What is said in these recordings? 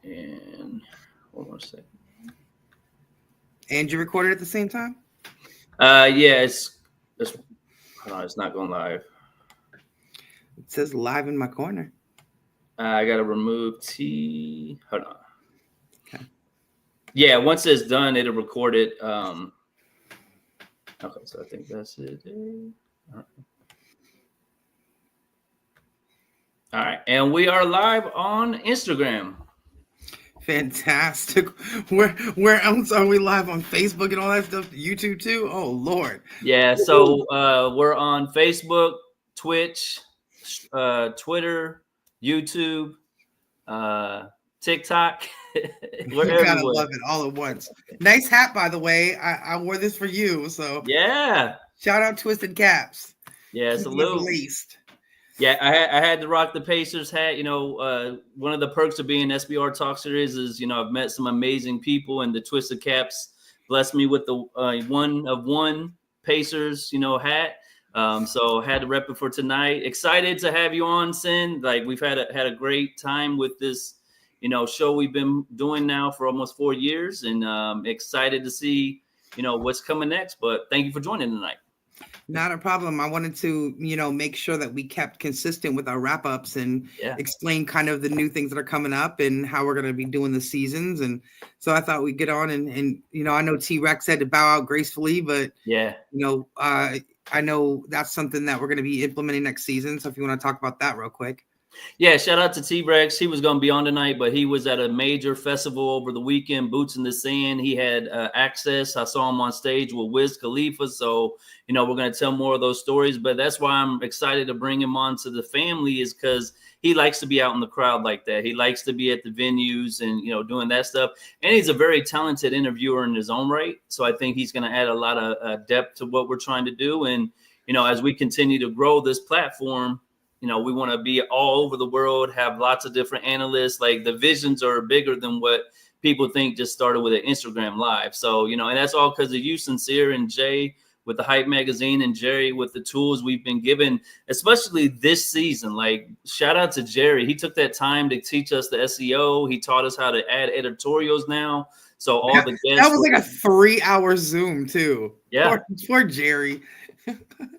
And one more second. And you recorded at the same time? Yeah, hold on, it's not going live. It says live in my corner. I gotta remove T. Hold on. Okay. Yeah, once it's done, it'll record it. Okay, so I think that's it. All right, and we are live on Instagram. Fantastic. Where else are we live on Facebook and all that stuff? YouTube too? Oh Lord. Yeah, so we're on Facebook, Twitch, Twitter, YouTube, TikTok. We're You gotta everywhere. love it all at once. Nice hat, by the way. I wore this for you. So Yeah, shout out Twisted Caps. yeah. Keeping it Salute. laced. Yeah, I had to rock the Pacers hat. One of the perks of being SBR Talk Series is, I've met some amazing people, and the Twisted Caps blessed me with the one of one Pacers, hat. So had to rep it for tonight. Excited to have you on, Sin. Like, we've had a great time with this, show we've been doing now for almost 4 years, and excited to see, what's coming next. But thank you for joining tonight. Not a problem. I wanted to, make sure that we kept consistent with our wrap ups and explain kind of the new things that are coming up and how we're going to be doing the seasons. And so I thought we'd get on and I know T-Rex had to bow out gracefully, but I know that's something that we're going to be implementing next season. So if you want to talk about that real quick. Yeah, shout out to T-Rex. He was going to be on tonight, but he was at a major festival over the weekend, Boots in the Sand. He had access. I saw him on stage with Wiz Khalifa. So, we're going to tell more of those stories. But that's why I'm excited to bring him on to the family, is because he likes to be out in the crowd like that. He likes to be at the venues and, doing that stuff. And he's a very talented interviewer in his own right. So I think he's going to add a lot of depth to what we're trying to do. And, as we continue to grow this platform, we want to be all over the world, have lots of different analysts. Like, the visions are bigger than what people think just started with an Instagram live. So, and that's all because of you, Sincere, and Jay with the Hype Magazine, and Jerry with the tools we've been given, especially this season. Like, shout out to Jerry. He took that time to teach us the SEO. He taught us how to add editorials now. So all the guests. That was like a 3-hour Zoom too. Yeah. Poor Jerry.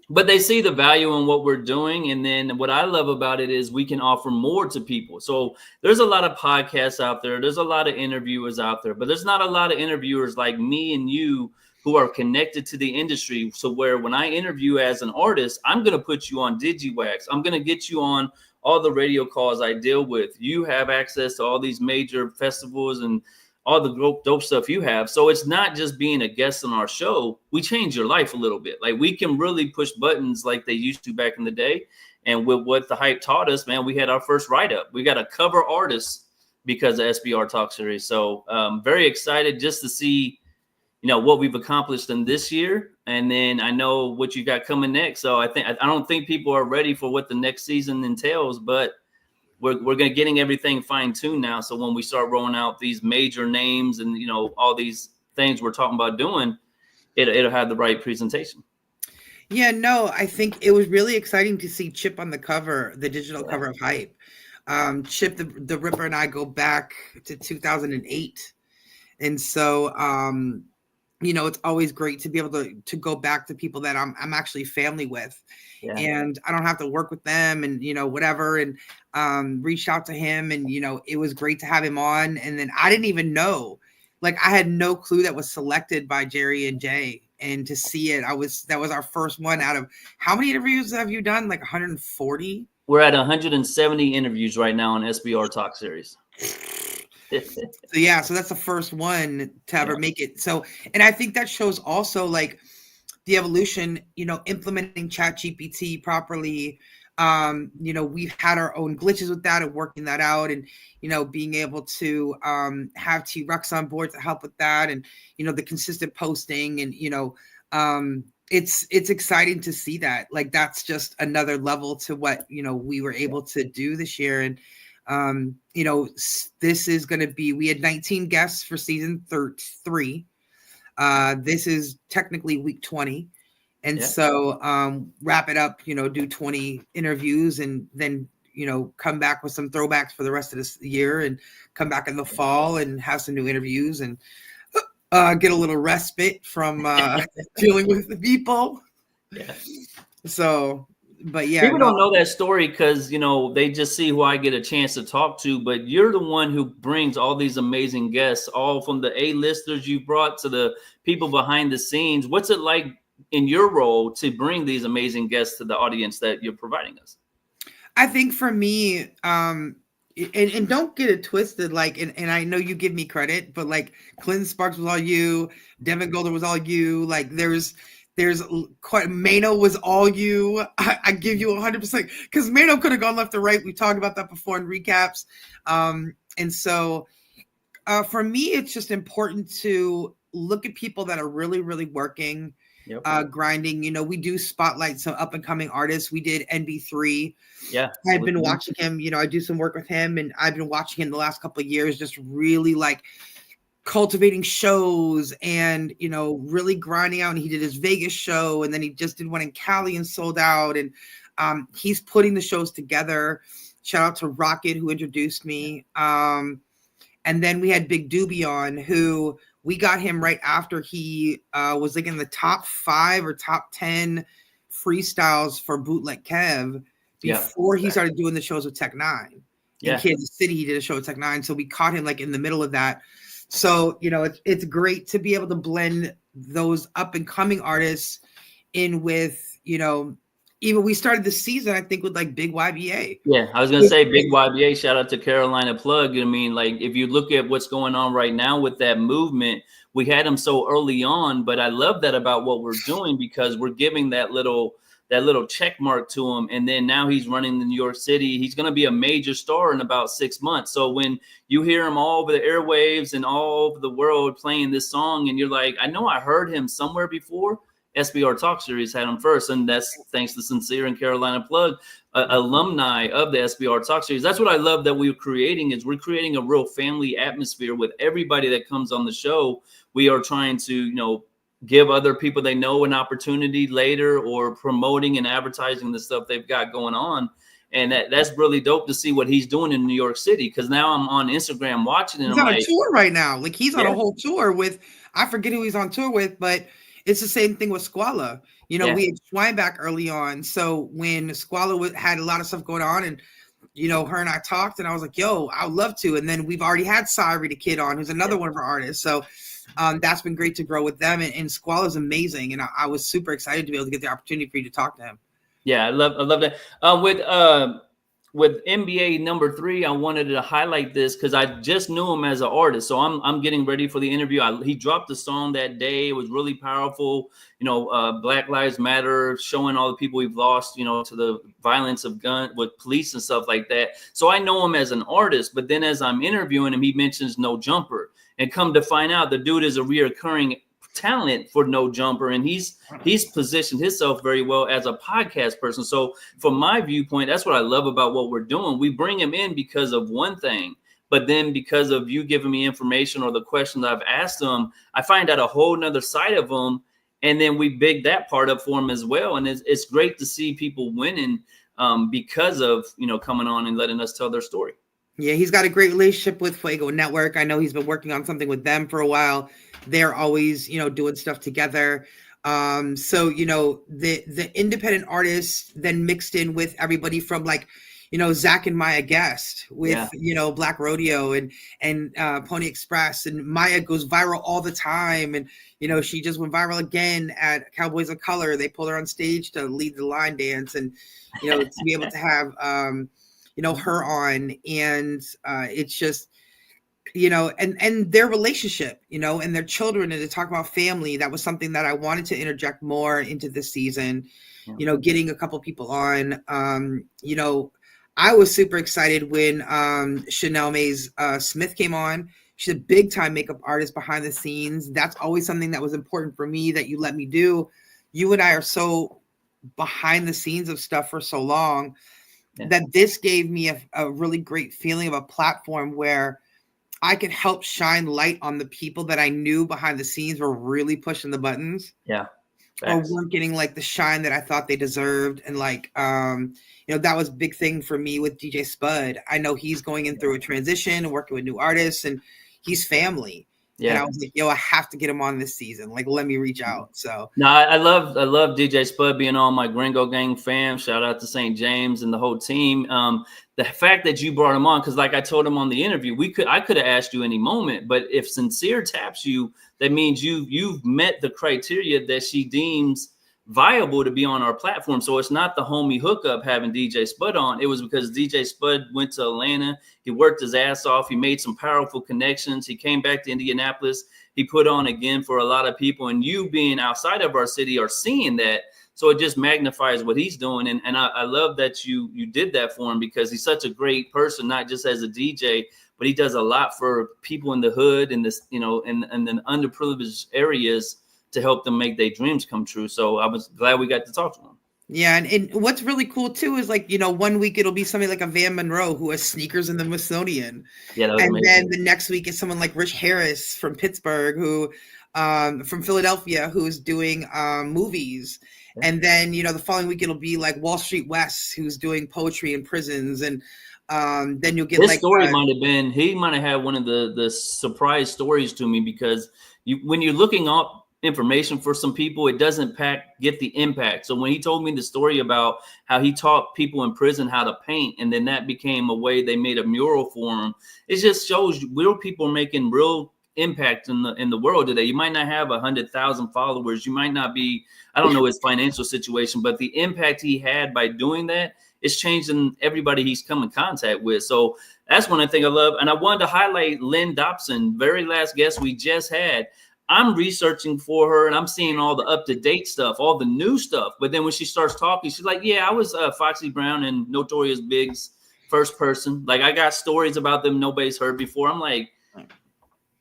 But they see the value in what we're doing. And then what I love about it is we can offer more to people. So there's a lot of podcasts out there. There's a lot of interviewers out there, but there's not a lot of interviewers like me and you who are connected to the industry. So where when I interview as an artist, I'm going to put you on DigiWax. I'm going to get you on all the radio calls I deal with. You have access to all these major festivals and all the dope stuff you have. So it's not just being a guest on our show. We change your life a little bit. Like, we can really push buttons like they used to back in the day. And with what the Hype taught us, man, we had our first write-up. We got a cover artist because of SBR Talk Series. So very excited just to see, what we've accomplished in this year. And then I know what you got coming next. So I don't think people are ready for what the next season entails, but we're getting everything fine-tuned now. So when we start rolling out these major names and, all these things we're talking about doing, it'll have the right presentation. Yeah, no, I think it was really exciting to see Chip on the cover, the digital cover of Hype. Chip the Ripper and I go back to 2008. And so, it's always great to be able to go back to people that I'm actually family with. Yeah. And I don't have to work with them and, whatever. And reached out to him and, it was great to have him on. And then I didn't even know, like, I had no clue that was selected by Jerry and Jay. And to see it, that was our first one out of how many interviews have you done? Like 140? We're at 170 interviews right now on SBR Talk Series. So that's the first one to ever make it. So, and I think that shows also like the evolution, implementing ChatGPT properly. We've had our own glitches with that and working that out, and being able to have T-Rex on board to help with that, and the consistent posting, and it's exciting to see that. Like, that's just another level to what we were able to do this year. And this is going to be, we had 19 guests for season 3. This is technically week 20. And so wrap it up, do 20 interviews and then come back with some throwbacks for the rest of this year and come back in the fall and have some new interviews and get a little respite from dealing with the people. Yeah. So, but yeah, People don't know that story because, they just see who I get a chance to talk to. But you're the one who brings all these amazing guests, all from the A-listers you brought to the people behind the scenes. What's it like in your role to bring these amazing guests to the audience that you're providing us? I think for me, and don't get it twisted, and I know you give me credit, but like Clinton Sparks was all you, Devin Golder was all you, like there's quite Mano was all you. I give you 100% because Mano could have gone left or right. We talked about that before in recaps. And so for me, it's just important to look at people that are really, really working, grinding. We do spotlight some up and coming artists. We did NB3. Yeah. I've been watching him, I do some work with him, and I've been watching him the last couple of years, just really like cultivating shows and really grinding out. And he did his Vegas show, and then he just did one in Cali and sold out, and he's putting the shows together. Shout out to Rocket who introduced me. And then we had Big Doobie on, who we got him right after he was like in the top 5 or top 10 freestyles for Bootleg Kev before he started doing the shows with Tech 9 in Kansas City. He did a show with Tech 9, so we caught him like in the middle of that. So, it's great to be able to blend those up and coming artists in with, even we started the season, I think, with like Big YBA. Yeah, I was going to say Big YBA, shout out to Carolina Plug. I mean, like if you look at what's going on right now with that movement, we had him so early on, but I love that about what we're doing because we're giving that little check mark to him. And then now he's running in New York City. He's going to be a major star in about 6 months. So when you hear him all over the airwaves and all over the world playing this song, and you're like, I know I heard him somewhere before. SBR Talk Series had him first, and that's thanks to Sincere and Carolina Plug, alumni of the SBR Talk Series. That's what I love that we're creating is we're creating a real family atmosphere with everybody that comes on the show. We are trying to, give other people they know an opportunity later, or promoting and advertising the stuff they've got going on. And that's really dope to see what he's doing in New York City. Because now I'm on Instagram watching it. He's on a tour right now. Like he's on a whole tour with, I forget who he's on tour with, but it's the same thing with Squala. We had Schweinbach early on. So when Squala had a lot of stuff going on, and her and I talked, and I was like, yo, I would love to. And then we've already had Syrie the Kid on, who's another one of our artists. So that's been great to grow with them. And Squala is amazing. And I was super excited to be able to get the opportunity for you to talk to him. Yeah, I love that. With NBA number 3, I wanted to highlight this because I just knew him as an artist. So I'm getting ready for the interview. He dropped the song that day. It was really powerful. Black Lives Matter, showing all the people we've lost, to the violence of gun with police and stuff like that. So I know him as an artist, but then as I'm interviewing him, he mentions No Jumper, and come to find out the dude is a reoccurring talent for No Jumper, and he's positioned himself very well as a podcast person. So from my viewpoint, that's what I love about what we're doing. We bring him in because of one thing, but then because of you giving me information or the questions I've asked him, I find out a whole nother side of him, and then we big that part up for him as well. And it's great to see people winning because of coming on and letting us tell their story. Yeah, he's got a great relationship with Fuego Network. I know he's been working on something with them for a while. They're always, doing stuff together. So, the independent artists then mixed in with everybody from like, Zach and Maya Guest with, Black Rodeo and Pony Express, and Maya goes viral all the time. And, she just went viral again at Cowboys of Color. They pulled her on stage to lead the line dance, and, to be able to have, her on, and it's just, and their relationship, and their children, and to talk about family. That was something that I wanted to interject more into this season, getting a couple people on. I was super excited when Chanel Mays Smith came on. She's a big time makeup artist behind the scenes. That's always something that was important for me that you let me do. You and I are so behind the scenes of stuff for so long that this gave me a really great feeling of a platform where I could help shine light on the people that I knew behind the scenes were really pushing the buttons. Yeah. or Facts. weren't getting like the shine that I thought they deserved. And like, that was a big thing for me with DJ Spud. I know he's going in through a transition and working with new artists, and he's family. And I Yeah. was like, I have to get him on this season. Like, let me reach out. So No, I love DJ Spud being on my Gringo Gang fam. Shout out to St. James and the whole team. The fact that you brought him on, because like I told him on the interview, I could have asked you any moment, but if Sincere taps you, that means you've met the criteria that she deems viable to be on our platform. So it's not the homie hookup having DJ Spud on. It was because DJ Spud went to Atlanta. He worked his ass off. He made some powerful connections. He came back to Indianapolis. He put on again for a lot of people, and you being outside of our city are seeing that. So it just magnifies what he's doing. And I love that you did that for him, because he's such a great person, not just as a DJ, but he does a lot for people in the hood and this, in the underprivileged areas to help them make their dreams come true. So I was glad we got to talk to him. yeah, and what's really cool too is like, 1 week it'll be somebody like a Van Monroe who has sneakers in the Smithsonian. Yeah, that was And amazing. then the next week is someone like Rich Harris from Pittsburgh, who from Philadelphia, who's doing movies. Yeah. And then, the following week it'll be like Wall Street West, who's doing poetry in prisons. And then you'll get His like story he might have had one of the surprise stories to me, because when you're looking up information for some people, it doesn't get the impact. So when he told me the story about how he taught people in prison how to paint, and then that became a way they made a mural for him, it just shows real people are making real impact in the world today. You might not have 100,000 followers, you might not be, I don't know his financial situation, but the impact he had by doing that is changing everybody he's come in contact with. So that's one thing I love. And I wanted to highlight Lynn Dobson, very last guest we just had. I'm researching for her and I'm seeing all the up-to-date stuff, all the new stuff. But then when she starts talking, she's like, yeah, I was Foxy Brown and Notorious Big's first person. Like, I got stories about them nobody's heard before. I'm like,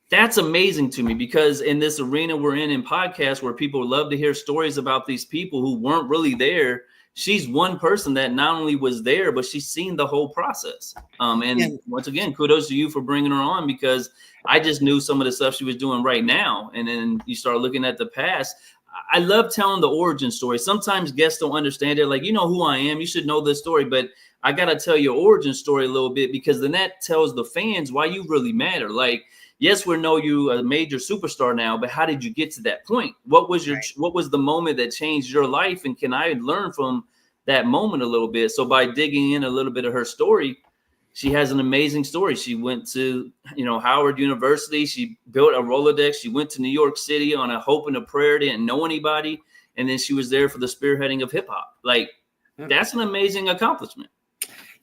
that's amazing to me, because in this arena we're in podcasts where people love to hear stories about these people who weren't really there, she's one person that not only was there, but she's seen the whole process. Once again, kudos to you for bringing her on, because I just knew some of the stuff she was doing right now. And then you start looking at the past. I love telling the origin story. Sometimes guests don't understand it. Like, you know who I am, you should know this story, but I got to tell your origin story a little bit, because then that tells the fans why you really matter. Like, yes, we know you a major superstar now, but how did you get to that point? What was the moment that changed your life? And can I learn from that moment a little bit? So by digging in a little bit of her story, she has an amazing story. She went to, Howard University. She built a Rolodex. She went to New York City on a hope and a prayer, didn't know anybody. And then she was there for the spearheading of hip hop. Like, that's an amazing accomplishment.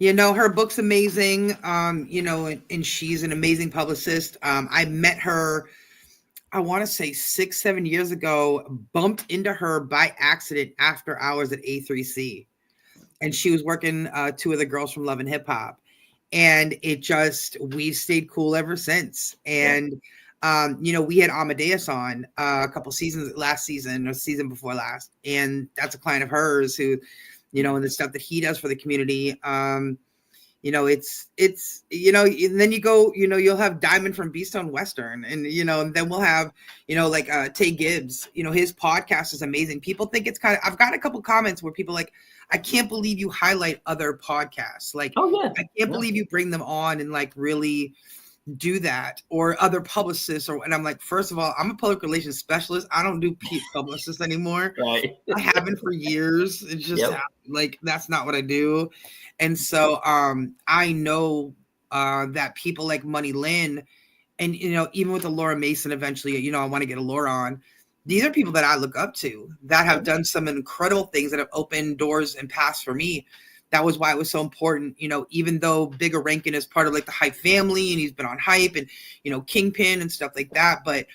Her book's amazing. And she's an amazing publicist. I met her, I want to say 6-7 years ago, bumped into her by accident after hours at A3C. And she was working two of the girls from Love and Hip Hop. And we've stayed cool ever since. And, we had Amadeus on a couple seasons, last season or season before last. And that's a client of hers who, and the stuff that he does for the community. It's and then you go, you'll have Diamond from B-Stone Western, and and then we'll have, Tay Gibbs. His podcast is amazing. People think it's I've got a couple comments where people like, I can't believe you highlight other podcasts. Like, I can't believe you bring them on and like really do that, or other publicists. And I'm like, first of all, I'm a public relations specialist. I don't do publicists anymore. Right. I haven't for years. It's just like, that's not what I do. And so I know that people like Money Lynn, and even with the Laura Mason eventually, I want to get a Laura on. These are people that I look up to that have done some incredible things that have opened doors and paths for me. That was why it was so important, even though Bigger Rankin is part of like the Hype family, and he's been on Hype and, Kingpin and stuff like that. But,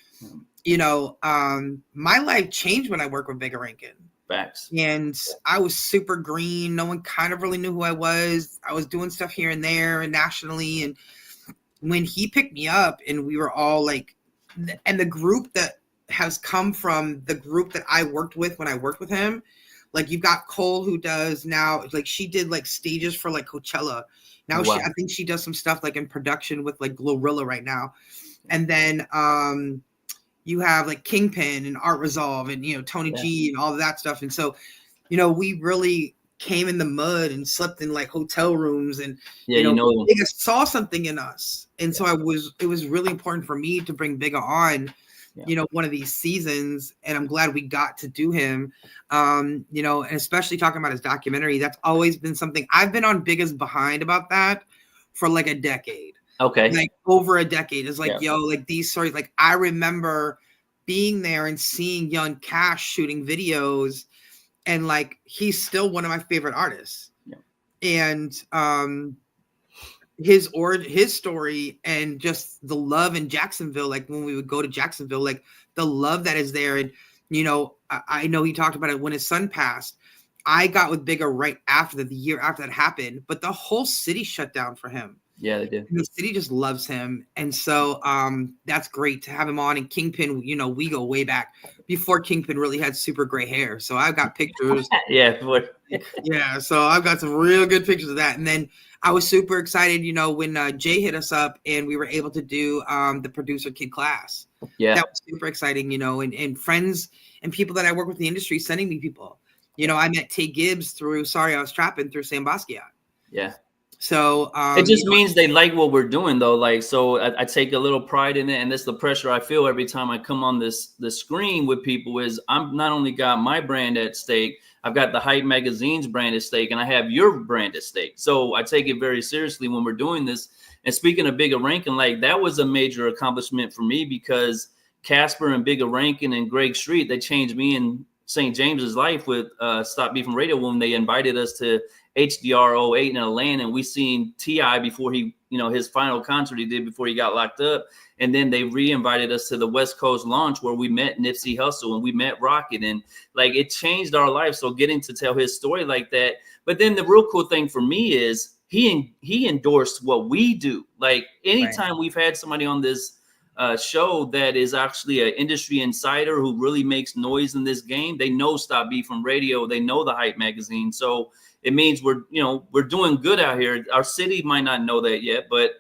my life changed when I worked with Bigger Rankin. Facts. And I was super green. No one kind of really knew who I was. I was doing stuff here and there and nationally. And when he picked me up, and we were all like, and the group that has come from the group that I worked with when I worked with him, like, you've got Cole, who does now, like, she did like stages for like Coachella. Now I think she does some stuff like in production with like Glorilla right now. And then you have like Kingpin and Art Resolve and, you know, Tony G and all of that stuff. And so, you know, we really came in the mud and slept in like hotel rooms and, you know, Bigga saw something in us. And so it was really important for me to bring Bigga on, you know, one of these seasons. And I'm glad we got to do him, you know, and especially talking about his documentary. That's always been something I've been on Bigga's behind about that for like a decade. Okay. Like over a decade. It's like, yo, like these stories, like I remember being there and seeing young Cash shooting videos, and like he's still one of my favorite artists. And his story and just the love in Jacksonville, like when we would go to Jacksonville, like the love that is there. And you know, I know he talked about it when his son passed. I got with Bigga right after the year after that happened, but the whole city shut down for him. Yeah, they did. The city just loves him. And so that's great to have him on. And Kingpin, you know, we go way back before Kingpin really had super gray hair. So I've got pictures. Yeah. So I've got some real good pictures of that. And then I was super excited, you know, when Jay hit us up and we were able to do the producer kid class. Yeah. That was super exciting, you know, and friends and people that I work with in the industry sending me people. You know, I met Tay Gibbs through Sorry I Was Trapping through Sam Basquiat. Yeah. So it just means they like what we're doing, though. Like, so I take a little pride in it, and that's the pressure I feel every time I come on the screen with people. Is I'm not only got my brand at stake, I've got the Hype Magazine's brand at stake, and I have your brand at stake. So I take it very seriously when we're doing this. And speaking of Bigga Rankin, like that was a major accomplishment for me because Casper and Bigga Rankin and Greg Street, they changed me and St. James's life with Stop Beefing Radio when they invited us to HDR 08 in Atlanta, and we seen T.I. before he, you know, his final concert he did before he got locked up. And then they re-invited us to the West Coast launch where we met Nipsey Hussle and we met Rocket, and like it changed our life. So getting to tell his story like that. But then the real cool thing for me is he endorsed what we do. Like anytime we've had somebody on this show that is actually an industry insider who really makes noise in this game, they know Stop Beefing Radio, they know the Hype Magazine. So it means we're doing good out here. Our city might not know that yet, but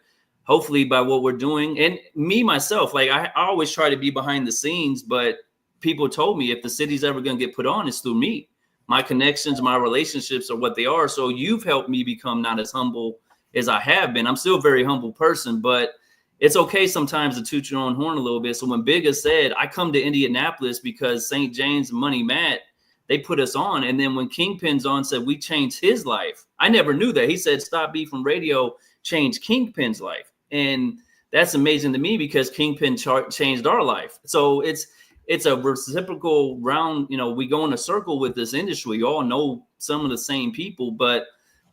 hopefully by what we're doing, and me myself, like I always try to be behind the scenes, but people told me if the city's ever going to get put on, it's through me. My connections, my relationships are what they are. So you've helped me become not as humble as I have been. I'm still a very humble person, but it's okay sometimes to toot your own horn a little bit. So when Bigga said, I come to Indianapolis because St. James and Money Matt, they put us on. And then when Kingpin's on said, we changed his life. I never knew that. He said, Stop Beefing Radio changed Kingpin's life. And that's amazing to me because Kingpin changed our life. So it's a reciprocal round. You know, we go in a circle with this industry. You all know some of the same people, but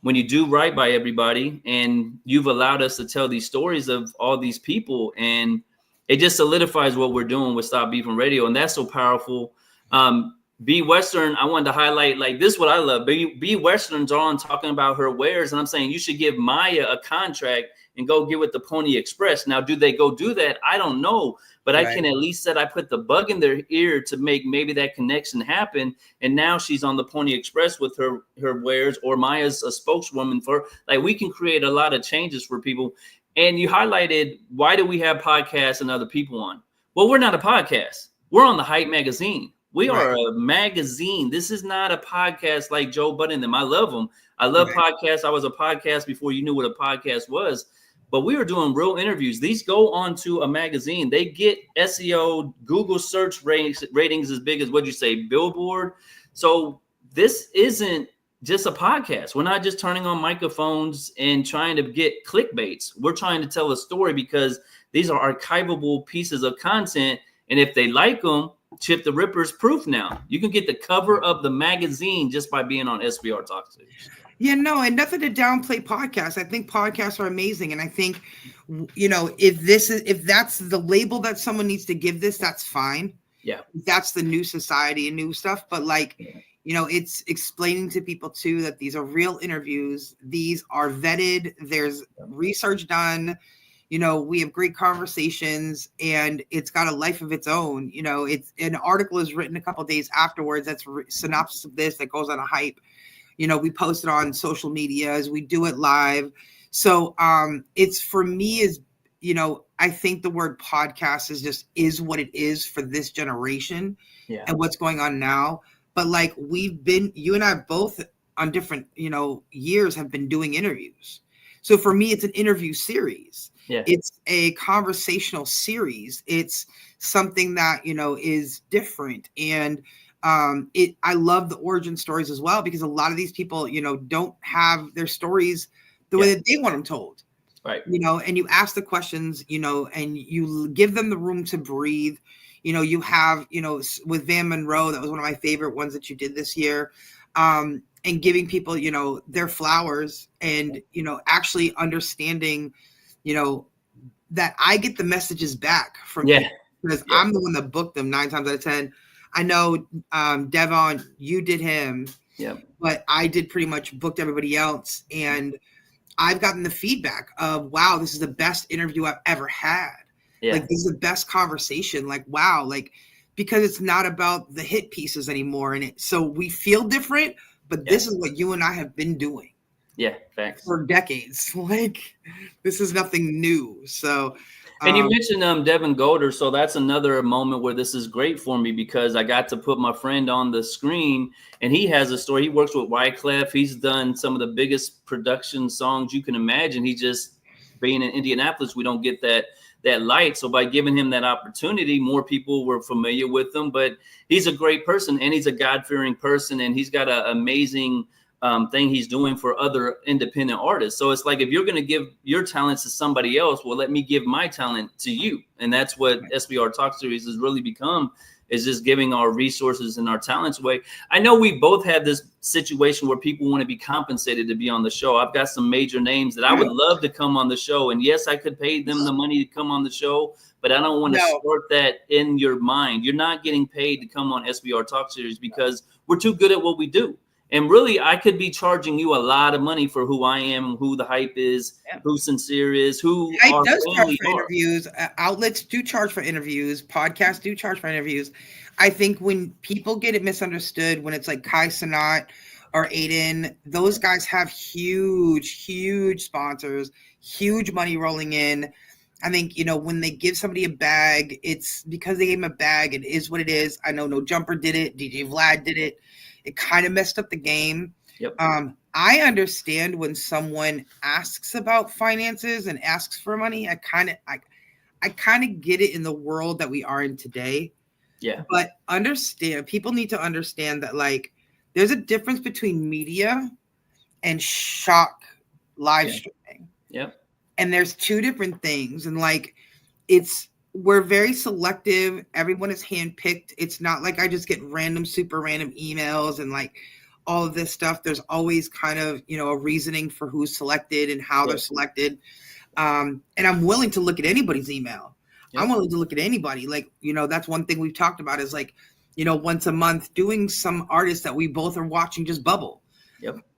when you do right by everybody and you've allowed us to tell these stories of all these people, and it just solidifies what we're doing with Stop Beefing Radio. And that's so powerful. B Western, I wanted to highlight, like, this is what I love. B Western's on talking about her wares, and I'm saying you should give Maya a contract and go get with the Pony Express. Now, do they go do that? I don't know, but I can at least say I put the bug in their ear to make maybe that connection happen. And now she's on the Pony Express with her wares, or Maya's a spokeswoman for, like, we can create a lot of changes for people. And you highlighted, why do we have podcasts and other people on? Well, we're not a podcast. We're on the Hype Magazine. We are a magazine. This is not a podcast like Joe Budden and them. I love them. I love podcasts. I was a podcast before you knew what a podcast was. But we were doing real interviews. These go onto a magazine. They get SEO, Google search ratings as big as, what'd you say, Billboard. So this isn't just a podcast. We're not just turning on microphones and trying to get clickbaits. We're trying to tell a story because these are archivable pieces of content. And if they like them, Chip the Ripper's proof now. You can get the cover of the magazine just by being on SBR Talk Station. Yeah, no, and nothing to downplay podcasts. I think podcasts are amazing. And I think, you know, if that's the label that someone needs to give this, that's fine. Yeah. That's the new society and new stuff. But like, you know, it's explaining to people too that these are real interviews. These are vetted. There's research done. You know, we have great conversations, and it's got a life of its own. You know, it's an article is written a couple of days afterwards. That's synopsis of this that goes on a Hype. You know, we post it on social medias. We do it live. So it's, for me, is I think the word podcast is what it is for this generation and what's going on now. But like you and I both on different, years have been doing interviews. So for me, it's an interview series. Yeah. It's a conversational series. It's something that, is different. And I love the origin stories as well, because a lot of these people, don't have their stories the way that they want them told. Right. And you ask the questions, and you give them the room to breathe. You have, with Van Monroe, that was one of my favorite ones that you did this year. And giving people, their flowers and, actually understanding, that I get the messages back from people, because I'm the one that booked them 9 times out of 10. I know, Devon, you did him, but I did pretty much booked everybody else. And I've gotten the feedback of, wow, this is the best interview I've ever had. Like, this is the best conversation. Like, wow. Like, because it's not about the hit pieces anymore. And so we feel different, but this is what you and I have been doing. Yeah. Thanks. For decades. Like, this is nothing new. So, and you mentioned Devin Golder, so that's another moment where this is great for me, because I got to put my friend on the screen, and he has a story. He works with Wyclef. He's done some of the biggest production songs you can imagine. He just, being in Indianapolis, we don't get that light. So by giving him that opportunity, more people were familiar with him. But he's a great person, and he's a God-fearing person, and he's got an amazing thing he's doing for other independent artists. So it's like, if you're going to give your talents to somebody else, well, let me give my talent to you. And that's what SBR Talk Series has really become, is just giving our resources and our talents away. I know we both had this situation where people want to be compensated to be on the show. I've got some major names that I would love to come on the show. And yes, I could pay them the money to come on the show, but I don't want to start that in your mind. You're not getting paid to come on SBR Talk Series because we're too good at what we do. And really, I could be charging you a lot of money for who I am, who the hype is, who Sincere is, who Hype does charge for interviews. Outlets do charge for interviews. Podcasts do charge for interviews. I think when people get it misunderstood, when it's like Kai Cenat or Aiden, those guys have huge sponsors, huge money rolling in. I think, when they give somebody a bag, it's because they gave them a bag. It is what it is. I know No Jumper did it. DJ Vlad did it. It kind of messed up the game. I understand when someone asks about finances and asks for money. I kind of get it in the world that we are in today. But people need to understand that, like, there's a difference between media and shock live streaming. And there's two different things. And like, we're very selective. Everyone is handpicked. It's not like I just get super random emails and like all of this stuff. There's always kind of, a reasoning for who's selected and how they're selected. And I'm willing to look at anybody's email. I'm willing to look at anybody. Like, that's one thing we've talked about is like, once a month doing some artists that we both are watching just bubble.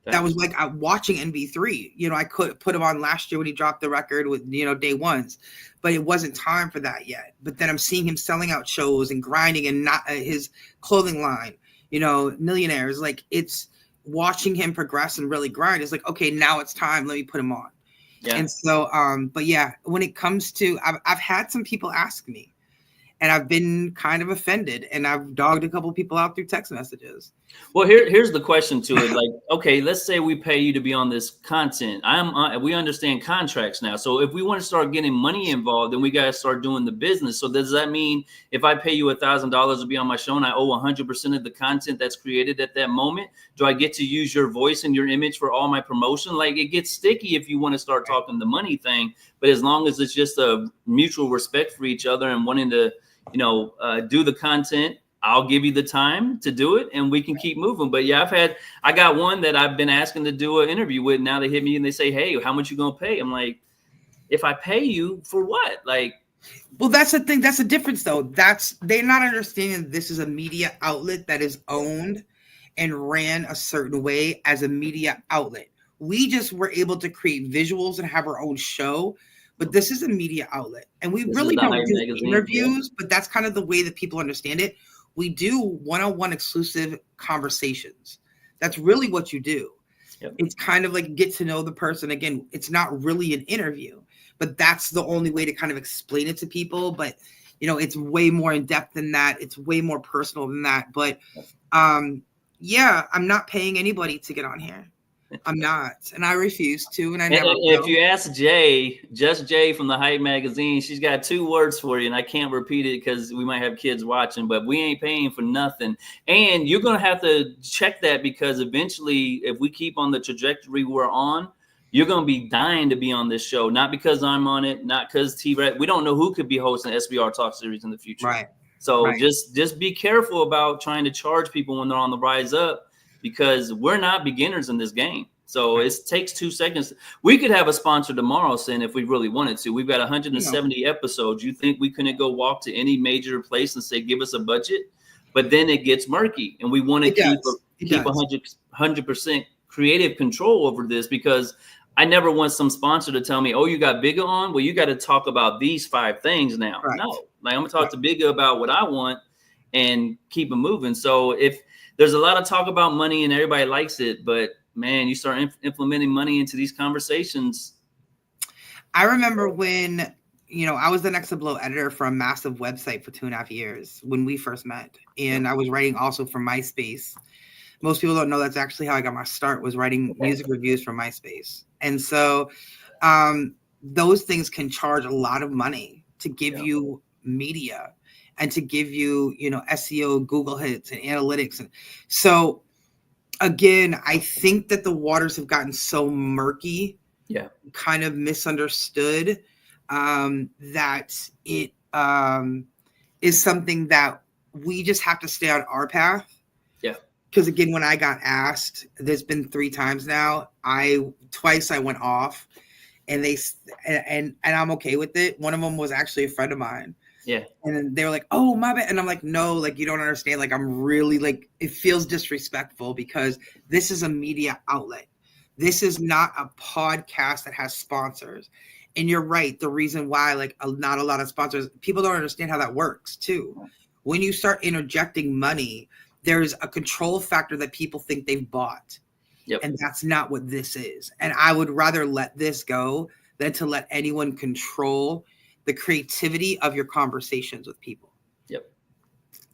That was like watching NB3. I could put him on last year when he dropped the record with, day ones, but it wasn't time for that yet. But then I'm seeing him selling out shows and grinding and not his clothing line, Millionaires. Like, it's watching him progress and really grind. It's like, okay, now it's time. Let me put him on. And so, but yeah, when it comes to, I've had some people ask me, and I've been kind of offended, and I've dogged a couple of people out through text messages. Well, here's the question to it. Like, okay, let's say we pay you to be on this content. We understand contracts now. So if we want to start getting money involved, then we got to start doing the business. So does that mean if I pay you $1,000 to be on my show and I owe 100% of the content that's created at that moment, do I get to use your voice and your image for all my promotion? Like, it gets sticky if you want to start talking the money thing. But as long as it's just a mutual respect for each other and wanting to, do the content, I'll give you the time to do it and we can keep moving. But yeah, I got one that I've been asking to do an interview with. Now they hit me and they say, hey, how much you going to pay? I'm like, if I pay you for what? Like, well, that's the thing. That's the difference though. They're not understanding this is a media outlet that is owned and ran a certain way as a media outlet. We just were able to create visuals and have our own show. But this is a media outlet, and we really don't do interviews, but that's kind of the way that people understand it. We do one-on-one exclusive conversations. That's really what you do. It's kind of like get to know the person. Again, it's not really an interview, but that's the only way to kind of explain it to people. But it's way more in depth than that. It's way more personal than that. But yeah, I'm not paying anybody to get on here. I'm not, and I refuse to, and I never will. If you ask Jay, just Jay from the Hype magazine, she's got 2 words for you, and I can't repeat it because we might have kids watching, but we ain't paying for nothing. And you're going to have to check that, because eventually, if we keep on the trajectory we're on, you're going to be dying to be on this show. Not because I'm on it, not because T-Rex. We don't know who could be hosting SBR Talk Series in the future. Right. So right. just be careful about trying to charge people when they're on the rise up, because we're not beginners in this game. So it takes 2 seconds. We could have a sponsor tomorrow, Sin, if we really wanted to. We've got 170 episodes. You think we couldn't go walk to any major place and say, give us a budget? But then it gets murky, and we want to keep 100% creative control over this, because I never want some sponsor to tell me, oh, you got Bigga on? Well, you got to talk about these 5 things now. Right. No, like I'm going to talk to Bigga about what I want and keep it moving. So if there's a lot of talk about money and everybody likes it, but man, you start implementing money into these conversations. I remember when, I was the Next to Blow editor for a massive website for 2.5 years when we first met. And I was writing also for MySpace. Most people don't know that's actually how I got my start, was writing music reviews for MySpace. And so those things can charge a lot of money to give you media and to give you, SEO, Google hits and analytics. And so again, I think that the waters have gotten so murky, kind of misunderstood, that it is something that we just have to stay on our path. Yeah. Because again, when I got asked, there's been 3 times now. Twice I went off, and and I'm okay with it. One of them was actually a friend of mine. Yeah. And then they were like, oh, my bad. And I'm like, no, like, you don't understand. Like, I'm really it feels disrespectful, because this is a media outlet. This is not a podcast that has sponsors. And you're right. The reason why, not a lot of sponsors, people don't understand how that works too. When you start interjecting money, there's a control factor that people think they've bought. Yep. And that's not what this is. And I would rather let this go than to let anyone control the creativity of your conversations with people. Yep.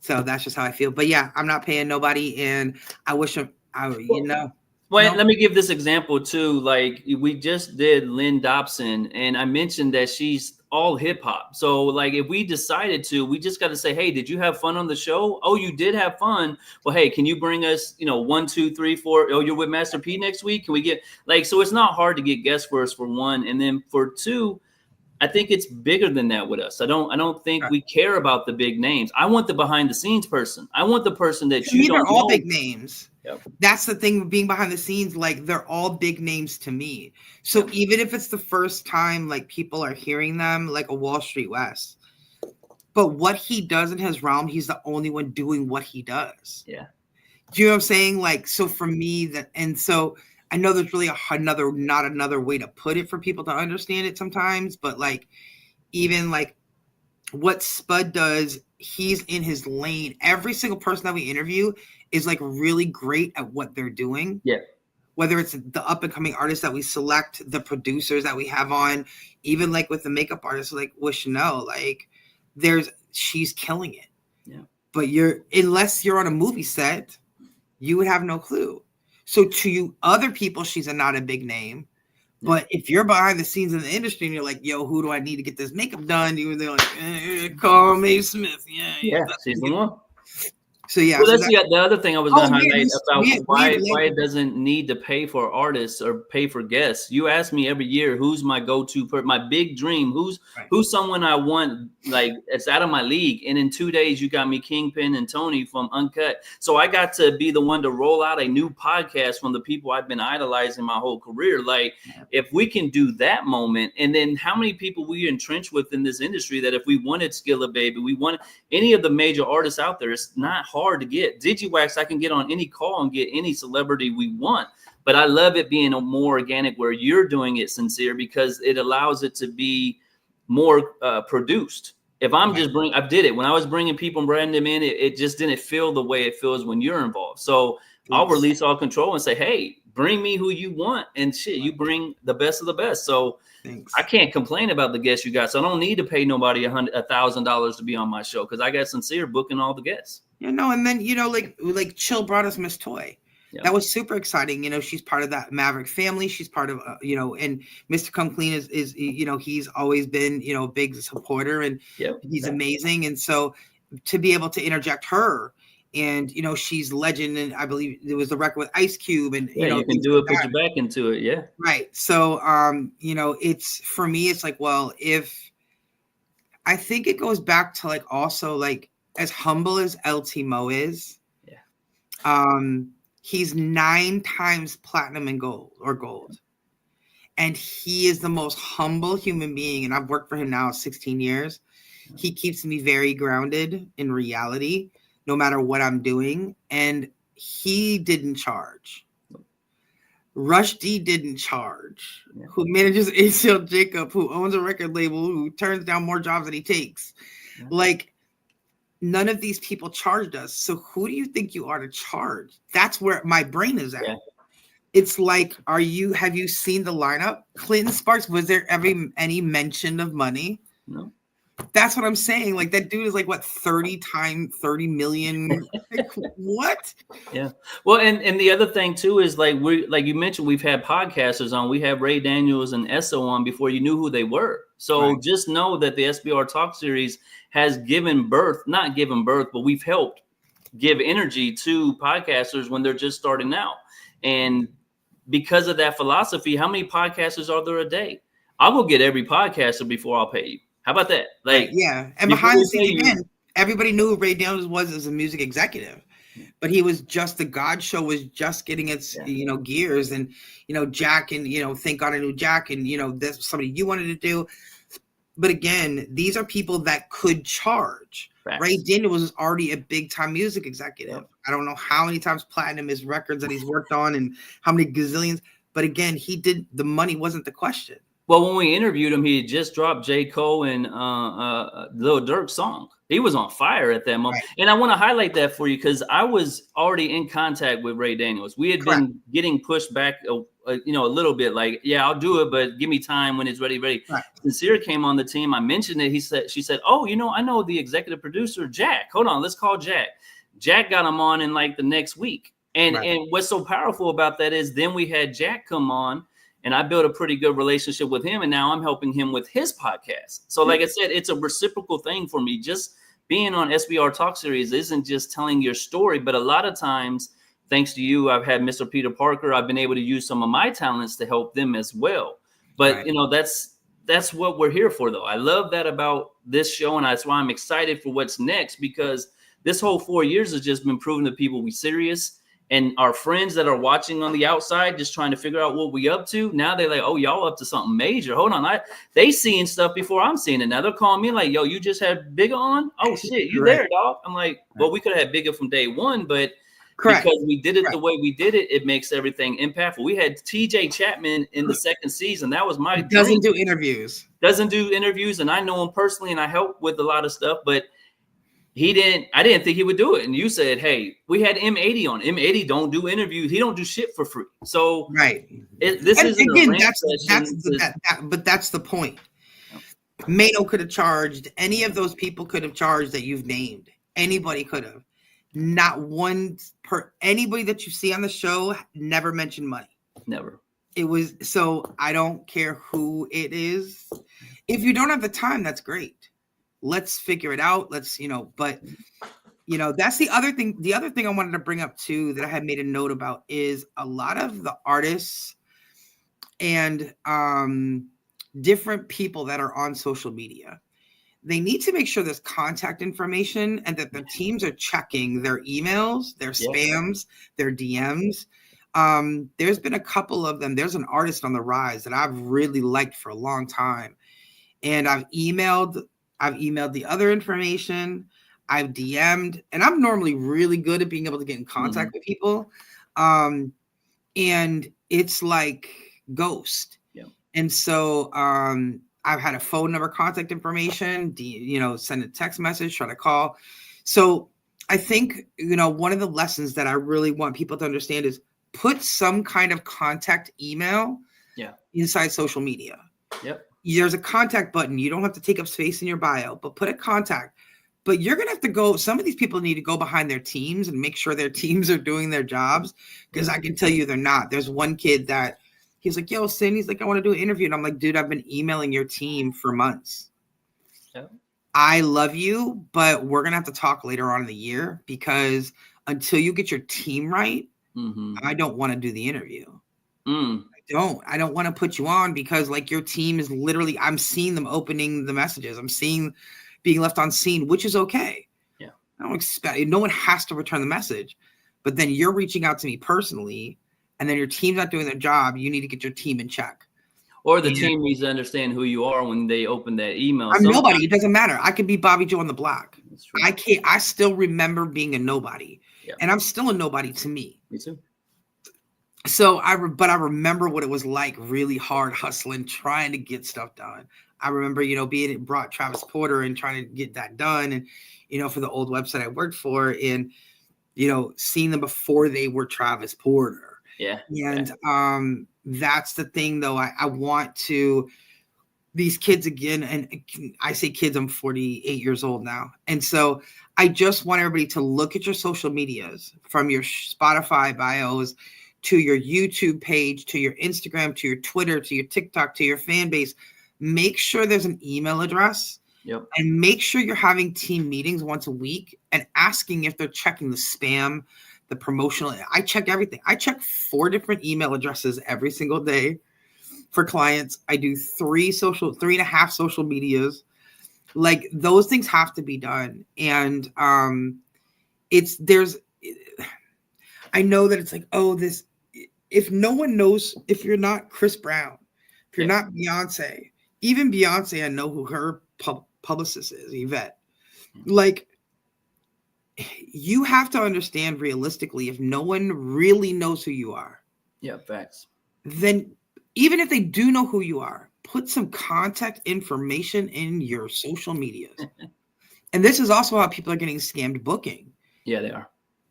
So that's just how I feel. But yeah, I'm not paying nobody, and I wish Well, let me give this example too. Like, we just did Lynn Dobson, and I mentioned that she's all hip hop. So like, if we decided to, we just got to say, hey, did you have fun on the show? Oh, you did have fun. Well, hey, can you bring us, 1, 2, 3, 4? Oh, you're with Master P next week. Can we get so it's not hard to get guests for us, for one. And then for 2, I think it's bigger than that with us. I don't think we care about the big names. I want the behind the scenes person. I want the person that you don't know. They're all big names. Yep. That's the thing with being behind the scenes. Like, they're all big names to me. So even if it's the first time, people are hearing them, like a Wall Street West, but what he does in his realm, he's the only one doing what he does. Yeah. Do you know what I'm saying? So for me, so I know there's really not another way to put it for people to understand it sometimes, but even what Spud does, he's in his lane. Every single person that we interview is really great at what they're doing. Yeah. Whether it's the up and coming artists that we select, the producers that we have on, even with the makeup artists, with Chanel, she's killing it. Yeah. But unless you're on a movie set, you would have no clue. So to you other people, she's not a big name. But if you're behind the scenes in the industry and you're like, yo, who do I need to get this makeup done? They're like, call Mae Smith. Yeah, she's the one. So yeah. Well, that's the other thing I was going to highlight about why it doesn't need to pay for artists or pay for guests. You ask me every year, who's my go-to my big dream? Who's someone I want? It's out of my league. And in 2 days, you got me Kingpin and Tony from Uncut. So I got to be the one to roll out a new podcast from the people I've been idolizing my whole career. If we can do that moment, and then how many people we entrenched with in this industry that if we wanted Skilla Baby, we wanted any of the major artists out there, it's not hard to get. DigiWax, I can get on any call and get any celebrity we want. But I love it being a more organic, where you're doing it sincere, because it allows it to be more produced. If I'm just I did it when I was bringing people and bringing them in, it just didn't feel the way it feels when you're involved. So I'll release all control and say, hey, bring me who you want, and shit, you bring the best of the best. So Thanks. I can't complain about the guests you got. So I don't need to pay nobody $1,000 to be on my show, because I got Sincere booking all the guests. And then like Chill brought us Miss Toy. Yeah. That was super exciting. She's part of that Maverick family. She's part of and Mr. Come Clean is he's always been a big supporter, and he's amazing. And so to be able to interject her, and she's legend, and I believe it was the record with Ice Cube, and you can do it, put your back into it, right. So it's, for me, it's like, well, if I think it goes back to like, also like, as humble as LT Mo is, he's 9 times platinum and gold. And he is the most humble human being. And I've worked for him now 16 years. He keeps me very grounded in reality, no matter what I'm doing. And he didn't charge. Rush D didn't charge. Who manages ACL Jacob, who owns a record label, who turns down more jobs than he takes. Like, none of these people charged us. So who do you think you are to charge? That's where my brain is at. It's like, have you seen the lineup? Clinton Sparks, was there ever any mention of money? No. That's what I'm saying. Like, that dude is like, what, 30 million? Like, what? Yeah. Well, and the other thing too is, like you mentioned, we've had podcasters on. We have Ray Daniels and Esso on before you knew who they were. So just know that the SBR Talk Series has not given birth, but we've helped give energy to podcasters when they're just starting out. And because of that philosophy, how many podcasters are there a day? I will get every podcaster before I'll pay you. How about that? Like, and behind the scenes, again, everybody knew who Ray Daniels was as a music executive, but he was just, the God Show was just getting its gears, and Jack, and Thank God I Knew Jack, and that's somebody you wanted to do. But again, these are people that could charge. Facts. Ray Daniels was already a big time music executive. I don't know how many times platinum his records that he's worked on, and how many gazillions. But again, the money wasn't the question. Well, when we interviewed him, he had just dropped J. Cole and Lil Durk's song. He was on fire at that moment. Right. And I want to highlight that for you, because I was already in contact with Ray Daniels. We had been getting pushed back, a little bit, like, I'll do it, but give me time when it's ready. Right. Sincere came on the team. I mentioned it. She said, oh, I know the executive producer, Jack. Hold on, let's call Jack. Jack got him on in like the next week. And what's so powerful about that is then we had Jack come on, and I built a pretty good relationship with him, and now I'm helping him with his podcast. So like I said, it's a reciprocal thing for me. Just being on SBR Talk Series isn't just telling your story, but a lot of times, thanks to you, I've had Mr. Peter Parker. I've been able to use some of my talents to help them as well. But, that's what we're here for, though. I love that about this show, and that's why I'm excited for what's next, because this whole 4 years has just been proving to people we serious. And our friends that are watching on the outside, just trying to figure out what we up to, now they're like, oh, y'all up to something major. Hold on. They seeing stuff before I'm seeing it. Now they're calling me like, yo, you just had Bigger on? Oh, shit, you there, dog? I'm like, well, we could have had Bigger from day one, but because we did it the way we did it, it makes everything impactful. We had TJ Chapman in the second season. That was my dream. Doesn't do interviews. And I know him personally, and I help with a lot of stuff, but I didn't think he would do it. And you said, hey, we had M80 on. M80 don't do interviews. He don't do shit for free. So this isn't a rant session. But that's the point. Mano could have charged. Any of those people could have charged that you've named. Anybody could have. Not anybody that you see on the show never mentioned money. Never. It was, so I don't care who it is. If you don't have the time, that's great. Let's figure it out. Let's, but that's the other thing. The other thing I wanted to bring up too, that I had made a note about, is a lot of the artists and different people that are on social media. They need to make sure there's contact information, and that the teams are checking their emails, their spams, their DMs. There's been a couple of them. There's an artist on the rise that I've really liked for a long time. And I've emailed the other information. I've DM'd, and I'm normally really good at being able to get in contact with people. And it's like ghost. Yeah. And so I've had a phone number, contact information, send a text message, try to call. So I think, one of the lessons that I really want people to understand is put some kind of contact email inside social media. Yep. There's a contact button. You don't have to take up space in your bio, but put a contact. But you're going to have to go. Some of these people need to go behind their teams and make sure their teams are doing their jobs, because I can tell you they're not. There's one kid that he's like, yo, Sin, he's like, I want to do an interview. And I'm like, dude, I've been emailing your team for months. Yep. I love you, but we're going to have to talk later on in the year, because until you get your team right, I don't want to do the interview. I don't want to put you on, because like your team is literally, I'm seeing them opening the messages. I'm seeing being left on scene, which is okay. Yeah. I don't expect, no one has to return the message, but then you're reaching out to me personally, and then your team's not doing their job. You need to get your team in check. Or the team needs to understand who you are when they open that email. I'm nobody. It doesn't matter. I could be Bobby Joe on the block. I still remember being a nobody, and I'm still a nobody to me. Me too. So I remember what it was like, really hard hustling, trying to get stuff done. I remember, being brought Travis Porter and trying to get that done. And, for the old website I worked for, and, seeing them before they were Travis Porter. Yeah. And that's the thing, though. I want to, these kids again, and I say kids, I'm 48 years old now. And so I just want everybody to look at your social medias, from your Spotify bios to your YouTube page, to your Instagram, to your Twitter, to your TikTok, to your fan base. Make sure there's an email address. Yep. And make sure you're having team meetings once a week and asking if they're checking the spam, the promotional. I check everything. I check 4 different email addresses every single day for clients. I do 3.5 social medias. Like, those things have to be done. And I know that it's like, if no one knows, if you're not Chris Brown, if you're not Beyonce, even Beyonce, I know who her publicist is, Yvette. Like, you have to understand realistically, if no one really knows who you are. Yeah, facts. Then even if they do know who you are, put some contact information in your social medias. And this is also how people are getting scammed booking. Yeah, they are.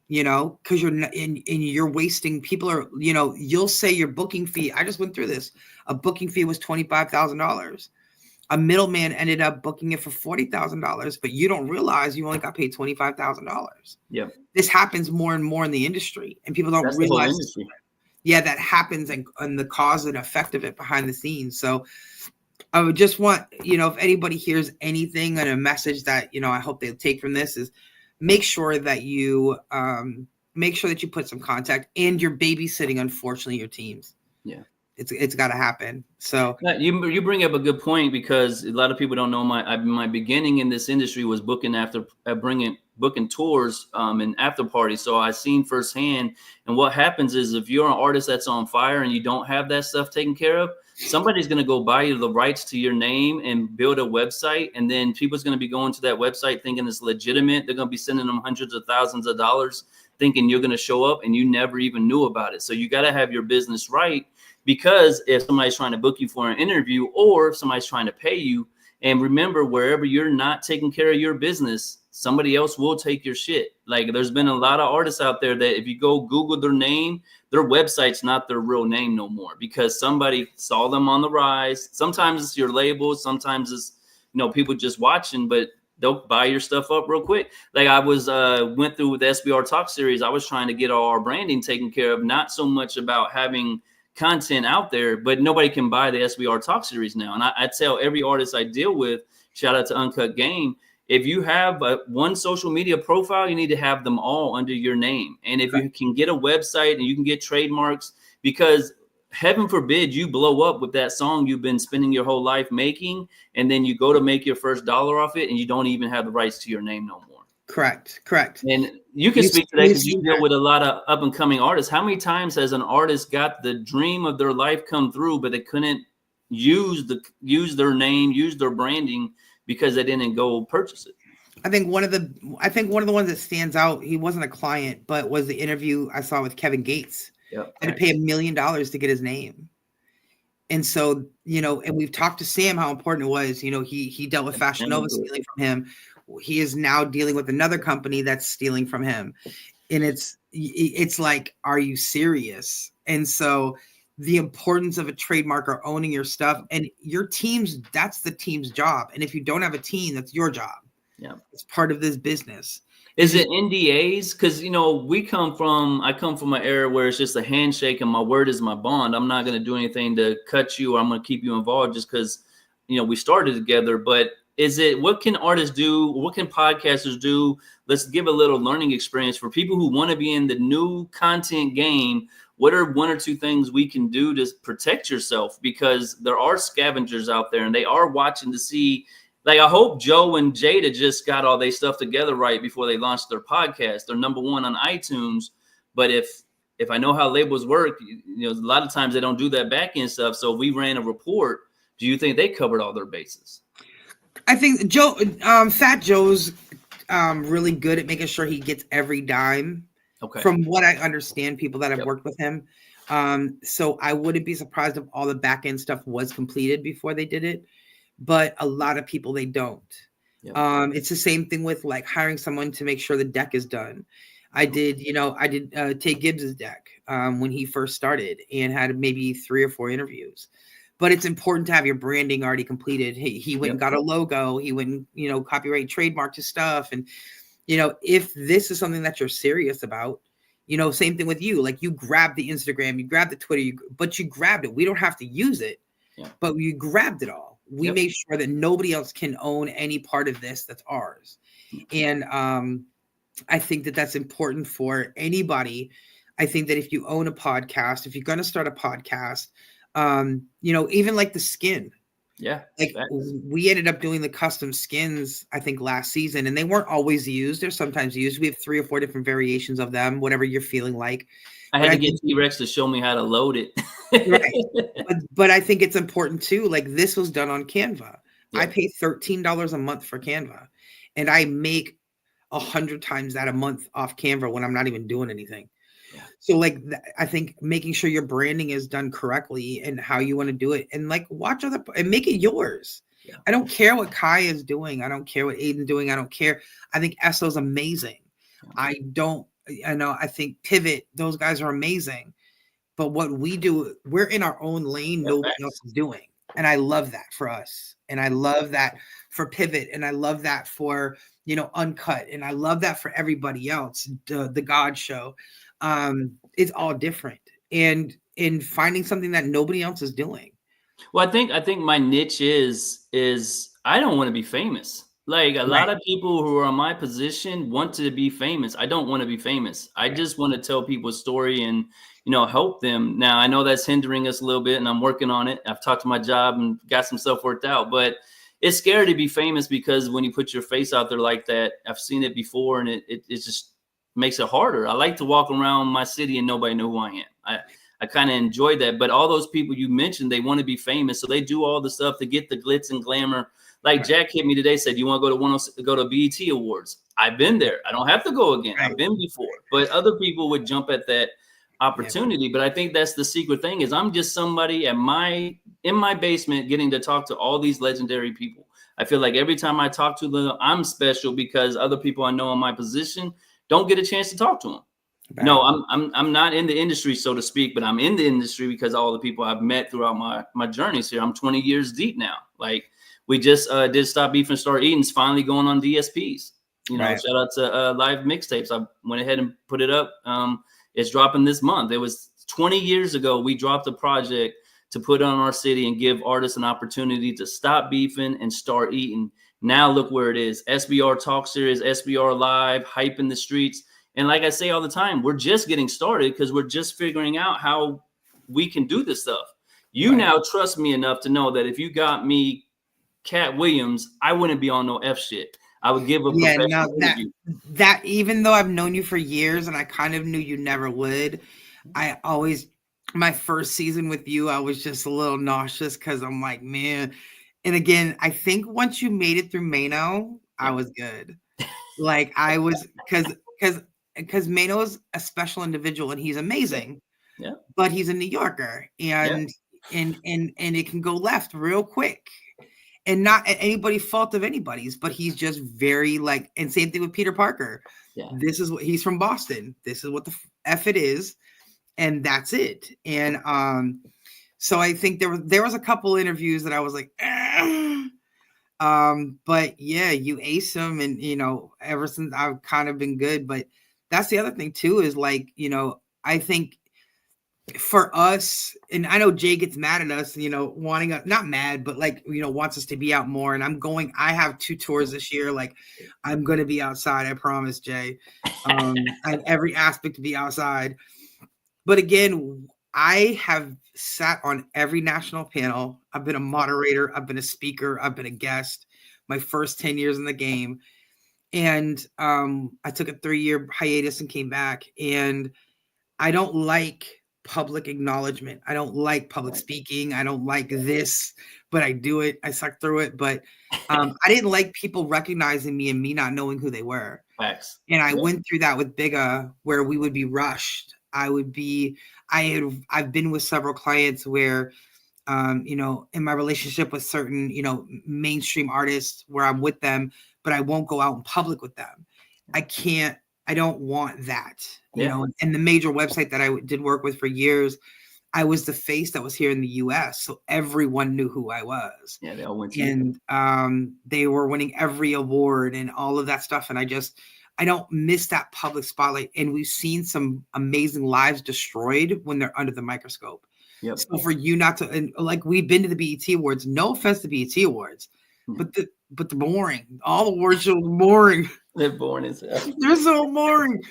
Because you're wasting, people are, you'll say your booking fee. I just went through this. A booking fee was $25,000. A middleman ended up booking it for $40,000, but you don't realize you only got paid $25,000. Yeah. This happens more and more in the industry, and people don't realize. Yeah, that happens, and the cause and effect of it behind the scenes. So I would just want, if anybody hears anything and a message that, I hope they'll take from this is, make sure that you put some contact, and you're babysitting, unfortunately, your teams. Yeah. It's got to happen. So you bring up a good point, because a lot of people don't know my beginning in this industry was booking tours and after parties. So I seen firsthand. And what happens is, if you're an artist that's on fire and you don't have that stuff taken care of, somebody's going to go buy you the rights to your name and build a website. And then people's going to be going to that website thinking it's legitimate. They're going to be sending them hundreds of thousands of dollars thinking you're going to show up, and you never even knew about it. So you got to have your business right, because if somebody's trying to book you for an interview, or if somebody's trying to pay you, and remember, wherever you're not taking care of your business, somebody else will take your shit. Like, there's been a lot of artists out there that if you go Google their name, their website's not their real name no more, because somebody saw them on the rise. Sometimes it's your label. Sometimes it's, people just watching, but they'll buy your stuff up real quick. Like, I went through the SBR Talk series. I was trying to get all our branding taken care of, not so much about having content out there, but nobody can buy the SBR Talk series now. And I tell every artist I deal with, shout out to Uncut Game, if you have one social media profile, you need to have them all under your name. And if you can get a website and you can get trademarks, because heaven forbid you blow up with that song you've been spending your whole life making, and then you go to make your first dollar off it and you don't even have the rights to your name no more. Correct. And you can speak to that, because you deal with a lot of up and coming artists. How many times has an artist got the dream of their life come through, but they couldn't use their name, use their branding, because they didn't go purchase it? I think one of the ones that stands out, he wasn't a client, but was the interview I saw with Kevin Gates. Yep. Had to pay $1 million to get his name. And so, and we've talked to Sam how important it was. He dealt with Fashion Nova stealing from him. He is now dealing with another company that's stealing from him. And it's like, are you serious? And so the importance of a trademark or owning your stuff and your team's, that's the team's job. And if you don't have a team, that's your job. Yeah. It's part of this business. Is it NDAs? Because I come from an era where it's just a handshake and my word is my bond. I'm not going to do anything to cut you, or I'm going to keep you involved just because we started together. But what can artists do? What can podcasters do? Let's give a little learning experience for people who want to be in the new content game. What are one or two things we can do to protect yourself? Because there are scavengers out there and they are watching to see. Like, I hope Joe and Jada just got all their stuff together right before they launched their podcast. They're number one on iTunes. But if I know how labels work, a lot of times they don't do that back end stuff. So if we ran a report, do you think they covered all their bases? I think Fat Joe's really good at making sure he gets every dime. Okay. From what I understand, people that have worked with him. So I wouldn't be surprised if all the back end stuff was completed before they did it. But a lot of people, they don't. Yep. It's the same thing with like hiring someone to make sure the deck is done. I did Tay Gibbs's deck when he first started and had maybe 3 or 4 interviews. But it's important to have your branding already completed. He went and got a logo. He went, copyright and trademarked his stuff. And, if this is something that you're serious about, same thing with you. Like, you grab the Instagram, you grab the Twitter, but you grabbed it. We don't have to use it, but you grabbed it all. We made sure that nobody else can own any part of this that's ours. And I think that that's important for anybody. I think that if you own a podcast, if you're going to start a podcast, even like the skin. Yeah. Like, we ended up doing the custom skins, I think, last season, and they weren't always used. They're sometimes used. We have 3 or 4 different variations of them, whatever you're feeling like. I had to get T-Rex to show me how to load it. Right. But I think it's important too. Like, this was done on Canva. Yeah. I pay $13 a month for Canva, and I make 100 times that a month off Canva when I'm not even doing anything. Yeah. So like, I think making sure your branding is done correctly and how you want to do it, and like watch other and make it yours. Yeah. I don't care what Kai is doing. I don't care what Aiden's doing. I don't care. I think Esso's amazing. Yeah. I think Pivot, those guys are amazing. But what we do, we're in our own lane. Nobody else is doing. And I love that for us. And I love that for Pivot. And I love that for, Uncut. And I love that for everybody else. The God Show. It's all different. And in finding something that nobody else is doing. Well, I think my niche is I don't want to be famous. Like, a lot of people who are in my position want to be famous. I don't want to be famous. I just want to tell people a story and, help them. Now, I know that's hindering us a little bit, and I'm working on it. I've talked to my job and got some stuff worked out, but it's scary to be famous because when you put your face out there like that, I've seen it before, and it just makes it harder. I like to walk around my city and nobody know who I am. I kind of enjoy that. But all those people you mentioned, they want to be famous, so they do all the stuff to get the glitz and glamour. Like, Jack hit me today, said, "You want to go to BET Awards?" I've been there. I don't have to go again. I've been before. But other people would jump at that opportunity. Yeah. But I think that's the secret thing is I'm just somebody in my basement getting to talk to all these legendary people. I feel like every time I talk to them, I'm special because other people I know in my position don't get a chance to talk to them. Right. No, I'm not in the industry, so to speak, but I'm in the industry because all the people I've met throughout my journeys here. I'm 20 years deep now. Like, we just did Stop Beef and Start Eating. It's finally going on DSPs. Shout out to Live Mixtapes. I went ahead and put it up. It's dropping this month. It was 20 years ago we dropped a project to put on our city and give artists an opportunity to stop beefing and start eating. Now look where it is. SBR Talk Series, SBR Live, hype in the streets. And like I say all the time, we're just getting started because we're just figuring out how we can do this stuff. You now trust me enough to know that if you got me Cat Williams, I wouldn't be on no F shit. I would give a professional interview. That even though I've known you for years and I kind of knew you never would, my first season with you, I was just a little nauseous because I'm like, man. And again, I think once you made it through Mano, I was good. Like, I was because Mano's a special individual and he's amazing. Yeah. But he's a New Yorker and it can go left real quick. and not at anybody's fault of anybody's, but he's just very like, and same thing with Peter Parker. Yeah. This is what he's from Boston. This is what the F it is. And that's it. And so I think there was a couple interviews that I was like, but yeah, you ace them, and ever since I've kind of been good. But that's the other thing too, is like, I think for us, and I know Jay gets mad at us, wanting us, not mad, but like, wants us to be out more. And I have 2 tours this year. Like, I'm going to be outside. I promise, Jay. I have every aspect to be outside. But again, I have sat on every national panel. I've been a moderator. I've been a speaker. I've been a guest my first 10 years in the game. And I took a 3-year hiatus and came back. And I don't like public acknowledgement. I don't like public speaking. I don't like this, but I do it. I suck through it. But I didn't like people recognizing me and me not knowing who they were. Facts. And I went through that with Bigga, where we would be rushed. I've been with several clients where, in my relationship with certain, mainstream artists, where I'm with them, but I won't go out in public with them. I don't want that, and the major website that I did work with for years, I was the face that was here in the US. So everyone knew who I was. Yeah, they all went to and they were winning every award and all of that stuff. And I don't miss that public spotlight. And we've seen some amazing lives destroyed when they're under the microscope. Yep. So for you not to, and like, we've been to the BET Awards, no offense to BET Awards, but they're boring. All the award shows are boring. They're boring as hell. They're so boring.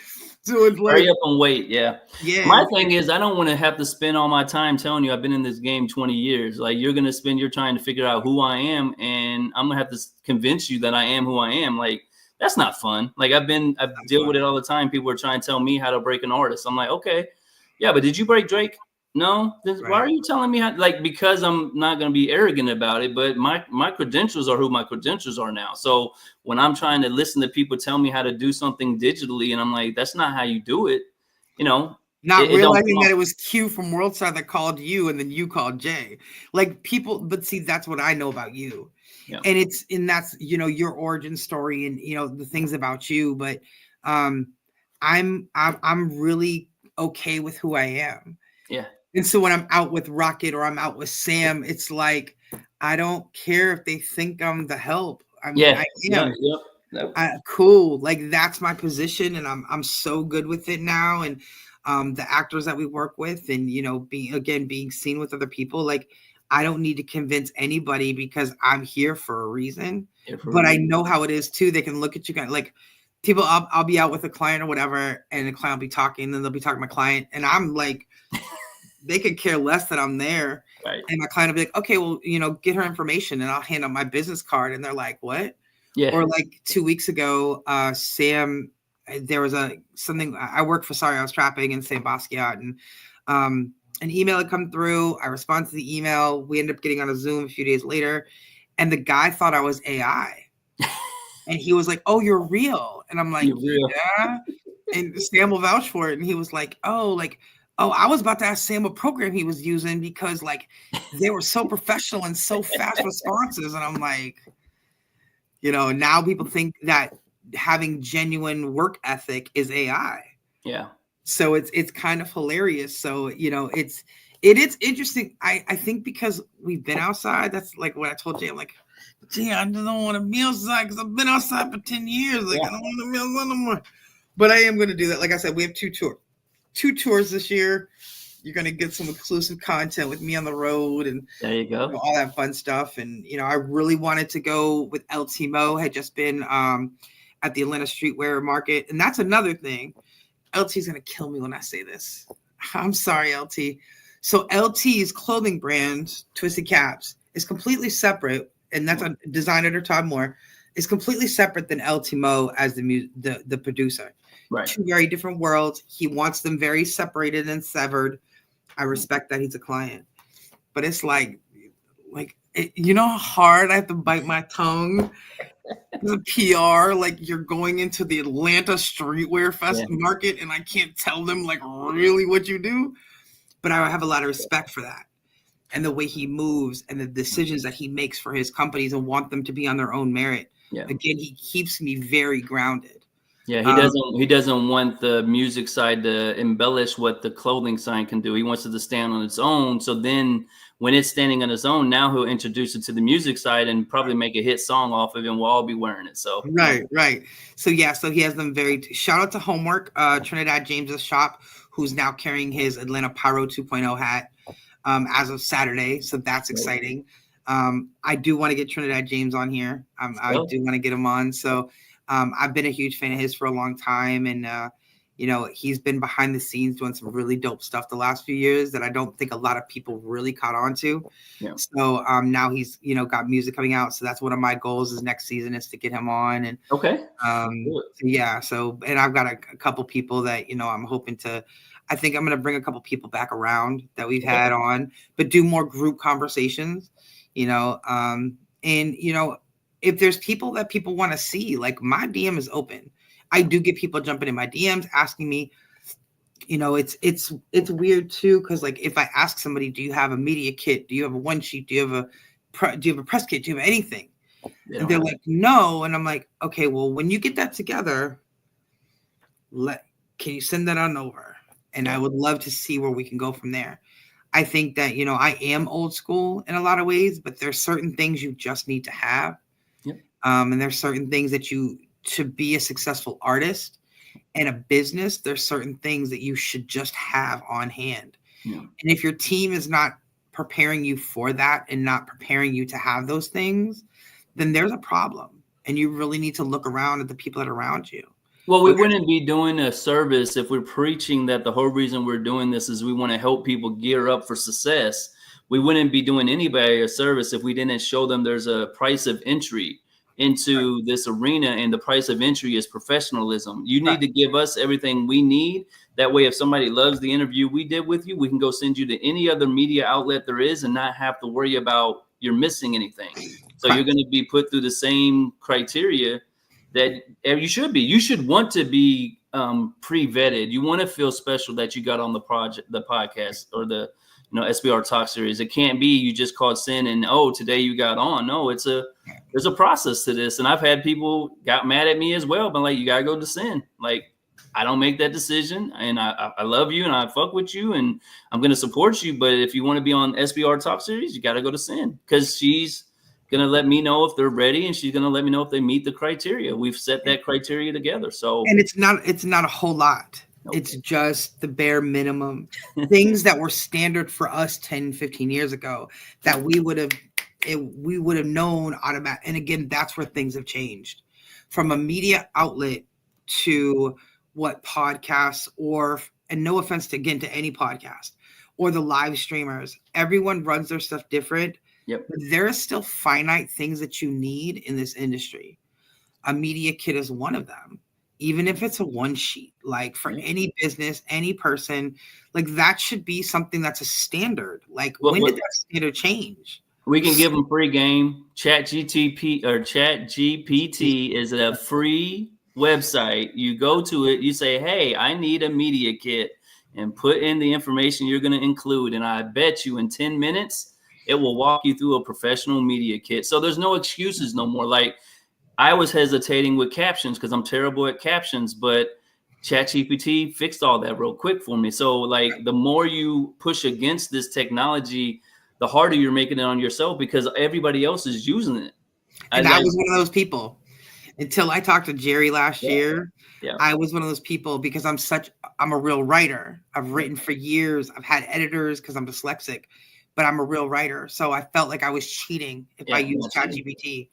So it's like, hurry up and wait. Yeah. Yeah. My thing is, I don't want to have to spend all my time telling you I've been in this game 20 years. Like, you're going to spend your time to figure out who I am, and I'm going to have to convince you that I am who I am. Like, that's not fun. Like, I deal with it all the time. People are trying to tell me how to break an artist. I'm like, okay, yeah, but did you break Drake? No. Why are you telling me how? Like, because I'm not going to be arrogant about it, but my credentials are who my credentials are now. So when I'm trying to listen to people tell me how to do something digitally, and I'm like, that's not how you do it, Not realizing that it was Q from Worldside that called you, and then you called Jay. Like, people, but see, that's what I know about you. Yeah. And that's, your origin story and, the things about you. But I'm really okay with who I am. Yeah. And so when I'm out with Rocket or I'm out with Sam, it's like, I don't care if they think I'm the help. I mean, I am. Yep. Cool. Like, that's my position, and I'm so good with it now. And the actors that we work with, and being seen with other people, like, I don't need to convince anybody, because I'm here for a reason. I know how it is too. They can look at you guys like people. I'll be out with a client or whatever, and the client will be talking, and they'll be talking to my client, and I'm like, they could care less that I'm there. Right. And my client will be like, okay, well, get her information, and I'll hand them my business card, and they're like, what? Yeah. Or like 2 weeks ago, Sam, there was something I worked for. Sorry, I was trapping in Sam Basquiat, and an email had come through. I responded to the email. We ended up getting on a Zoom a few days later, and the guy thought I was AI, and he was like, "Oh, you're real," and I'm like, "Yeah." And Sam will vouch for it, and he was like, "Oh, I was about to ask Sam what program he was using, because like they were so professional and so fast responses," and I'm like, now people think that having genuine work ethic is AI. Yeah. So it's kind of hilarious. So, it is interesting. I think because we've been outside, that's like what I told Jay. I'm like, Jay, I just don't want to be outside, because I've been outside for 10 years. Like, I don't want to be outside no more. But I am going to do that. Like I said, we have 2 tours this year. You're going to get some exclusive content with me on the road, and there you go. All that fun stuff. And, I really wanted to go with LT Mo. Had just been at the Atlanta Streetwear Market. And that's another thing. LT's going to kill me when I say this. I'm sorry, LT. So LT's clothing brand, Twisted Caps, is completely separate. And that's a designer to Todd Moore. Is completely separate than LT Mo as the producer. Right. 2 very different worlds. He wants them very separated and severed. I respect that he's a client. But it's like how hard I have to bite my tongue? The PR, like, you're going into the Atlanta Streetwear Market, and I can't tell them like really what you do, but I have a lot of respect for that. and the way he moves and the decisions that he makes for his companies and want them to be on their own merit. Yeah. Again, he keeps me very grounded. Yeah, he doesn't want the music side to embellish what the clothing side can do. He wants it to stand on its own. So then when it's standing on its own, now he'll introduce it to the music side and probably make a hit song off of it, and we'll all be wearing it. So right. So yeah, so he has them very shout out to Homework, Trinidad James's shop, who's now carrying his Atlanta Pyro 2.0 hat as of Saturday. So that's exciting. I do want to get Trinidad James on here. I do want to get him on. So I've been a huge fan of his for a long time, and he's been behind the scenes doing some really dope stuff the last few years that I don't think a lot of people really caught on to. Yeah. So now he's got music coming out. So that's one of my goals is next season is to get him on. And yeah. So and I've got a couple people that I'm hoping to. I think I'm going to bring a couple people back around that we've had on, but do more group conversations. If there's people that people want to see, like my DM is open. I do get people jumping in my DMs asking me, it's weird too. Cause like if I ask somebody, do you have a media kit? Do you have a one sheet? Do you have a press kit? Do you have anything? And they're like, no. And I'm like, okay, well, when you get that together, can you send that on over? And I would love to see where we can go from there. I think that, I am old school in a lot of ways, but there's certain things you just need to have. Yep. And there's certain things that to be a successful artist and a business, there's certain things that you should just have on hand. Yeah. And if your team is not preparing you for that and not preparing you to have those things, then there's a problem. And you really need to look around at the people that are around you. Well, we wouldn't be doing a service if we're preaching that the whole reason we're doing this is we want to help people gear up for success. We wouldn't be doing anybody a service if we didn't show them there's a price of entry into this arena, and the price of entry is professionalism. You need to give us everything we need. That way, if somebody loves the interview we did with you, we can go send you to any other media outlet there is and not have to worry about you're missing anything. So you're going to be put through the same criteria that you should be. You should want to be pre-vetted. You want to feel special that you got on the podcast, or the SBR Talk series. It can't be you just called sin and today you got on. No, there's a process to this. And I've had people got mad at me as well, but like, you gotta go to sin. Like, I don't make that decision, and I love you and I fuck with you and I'm gonna support you. But if you want to be on SBR Talk series, you gotta go to sin, because she's gonna let me know if they're ready, and she's gonna let me know if they meet the criteria. We've set that criteria together. So, and it's not a whole lot. Okay. It's just the bare minimum things that were standard for us 10, 15 years ago that we would have known automatic. And again, that's where things have changed from a media outlet to what podcasts and no offense to any podcast or the live streamers, everyone runs their stuff different. Yep. But there are still finite things that you need in this industry. A media kit is one of them. Even if it's a one sheet, like for any business, any person, like that should be something that's a standard. Like when did that standard change? We can give them free game. ChatGPT is a free website. You go to it, you say, hey, I need a media kit, and put in the information you're going to include. And I bet you in 10 minutes, it will walk you through a professional media kit. So there's no excuses no more. Like, I was hesitating with captions because I'm terrible at captions, but ChatGPT fixed all that real quick for me. So like, the more you push against this technology, the harder you're making it on yourself, because everybody else is using it. And I was one of those people until I talked to Jerry last year. Yeah. I was one of those people because I'm a real writer. I've written for years. I've had editors because I'm dyslexic, but I'm a real writer. So I felt like I was cheating if I used ChatGPT.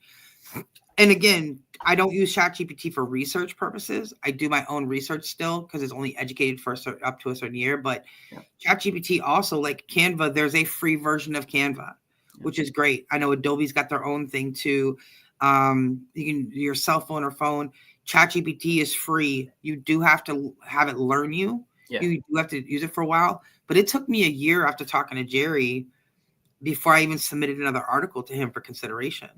And again, I don't use ChatGPT for research purposes. I do my own research still because it's only educated for up to a certain year. But ChatGPT also, like Canva, there's a free version of Canva, which is great. I know Adobe's got their own thing too. You can your cell phone or phone. ChatGPT is free. You do have to have it learn you. Yeah. You do have to use it for a while. But it took me a year after talking to Jerry before I even submitted another article to him for consideration.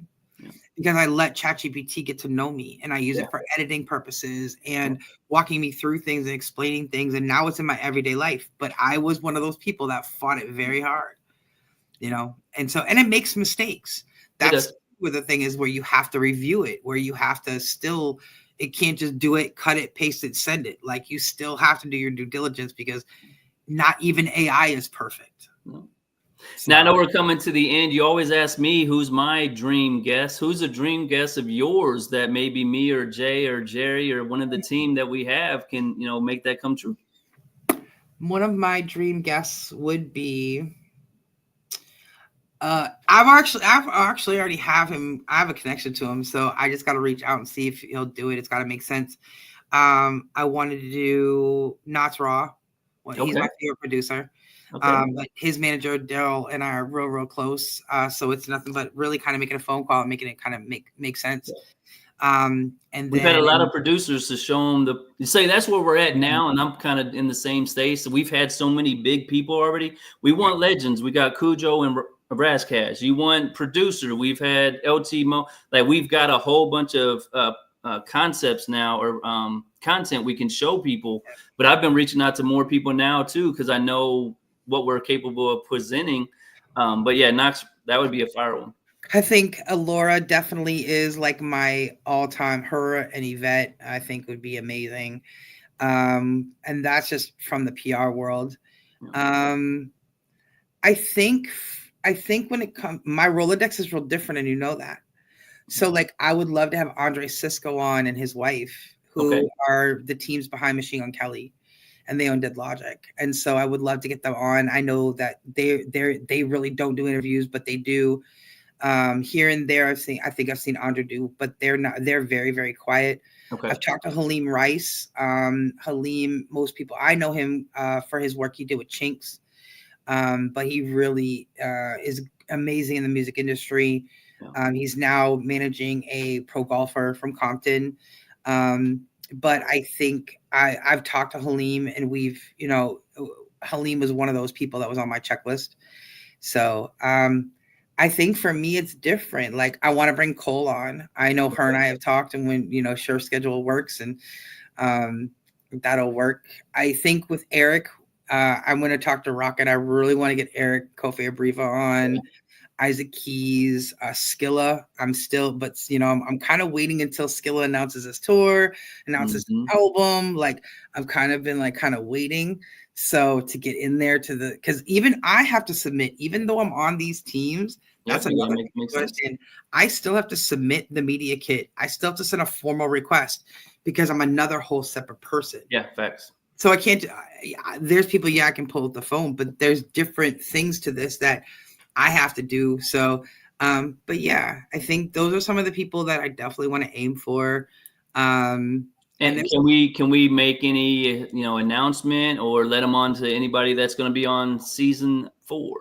Because I let ChatGPT get to know me, and I use it for editing purposes and walking me through things and explaining things. And now it's in my everyday life. But I was one of those people that fought it very hard. you know, and so, and it makes mistakes. It That's does. where the thing is, where you have to review it, where you have to still, it can't just do it, cut it, paste it, send it. Like, you still have to do your due diligence, because not even AI is perfect. No. So, Now I know we're coming to the end. You always ask me who's my dream guest. Who's a dream guest of yours that maybe me or Jay or Jerry or one of the team that we have can, you know, make that come true? one of my dream guests would be, I've actually already have him. I have a connection to him, so I just got to reach out and see if he'll do it. It's got to make sense. I wanted to do Knots Raw. Well, he's Okay. my favorite producer. Okay. But his manager Daryl and I are real close. So it's nothing but really kind of making a phone call and making it kind of make sense. And We've had a then lot of producers to show them you say that's where we're at now, and I'm kind of in the same state. So we've had so many big people already. We want legends. We got Cujo and Razzcash. You want producer. We've had LT Mo. Like, we've got a whole bunch of concepts now, or content we can show people. But I've been reaching out to more people now too, because I know what we're capable of presenting. But yeah, Knox, that would be a fire one. I think Alora definitely is like my all-time. Her and Yvette, I think, would be amazing. And that's just from the PR world. Um, I think when it comes, my Rolodex is real different, and you know that. So, like, I would love to have Andre Sisco on and his wife, who Okay. are the teams behind Machine Gun Kelly, and they own Dead Logic. And so I would love to get them on. I know that they really don't do interviews, but they do. Here and there, I think I've seen Andre do, but they're very, very quiet. Okay. I've talked to Halim Rice. Halim, most people, I know him for his work he did with Chinks. But he really is amazing in the music industry. He's now managing a pro golfer from Compton. But I think I've talked to Halim, and we've, Halim was one of those people that was on my checklist. So I think for me, it's different. Like, I want to bring Cole on. I know her and I have talked, and when, sure, schedule works, and that'll work. I think with Eric, I'm going to talk to Rocket. I really want to get Eric Kofi Abriva on, Isaac Keys, Skilla. I'm kind of waiting until Skilla announces his tour, announces his album. Like, I've kind of been waiting. So to get in there because even I have to submit, even though I'm on these teams, that's another thing to understand. I still have to submit the media kit. I still have to send a formal request, because I'm another whole separate person. Yeah, facts. So I can't, there's people, I can pull up the phone, but there's different things to this that I have to do. So, but yeah, I think those are some of the people that I definitely want to aim for. And can we make any announcement or let them on to anybody that's going to be on season 4?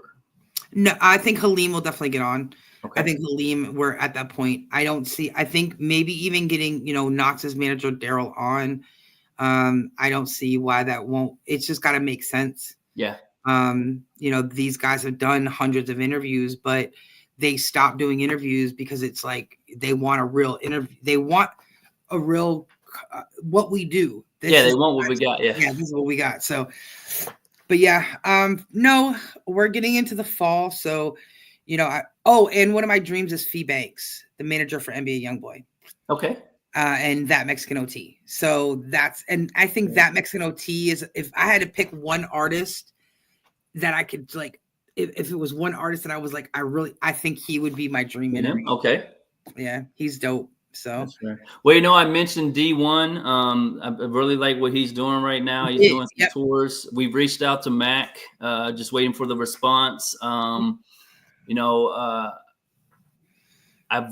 No, I think Halim will definitely get on. Okay. I think Halim, we're at that point. I think maybe even getting Knox's manager Daryl on. I don't see why that won't. It's just got to make sense. Yeah. These guys have done hundreds of interviews, but they stopped doing interviews because it's like they want a real interview. They want a real what we do. They want what we got. Yeah, this is what we got. So, but yeah, no, we're getting into the fall, so and one of my dreams is Fee Banks, the manager for NBA YoungBoy. Okay. And That Mexican OT. So I think That Mexican OT is, if I had to pick one artist that I could if it was one artist that I was like, I think he would be my dream interview. Okay. Yeah, he's dope. So, well, I mentioned D1. I really like what he's doing right now. He's doing some tours. We've reached out to Mac, just waiting for the response. I've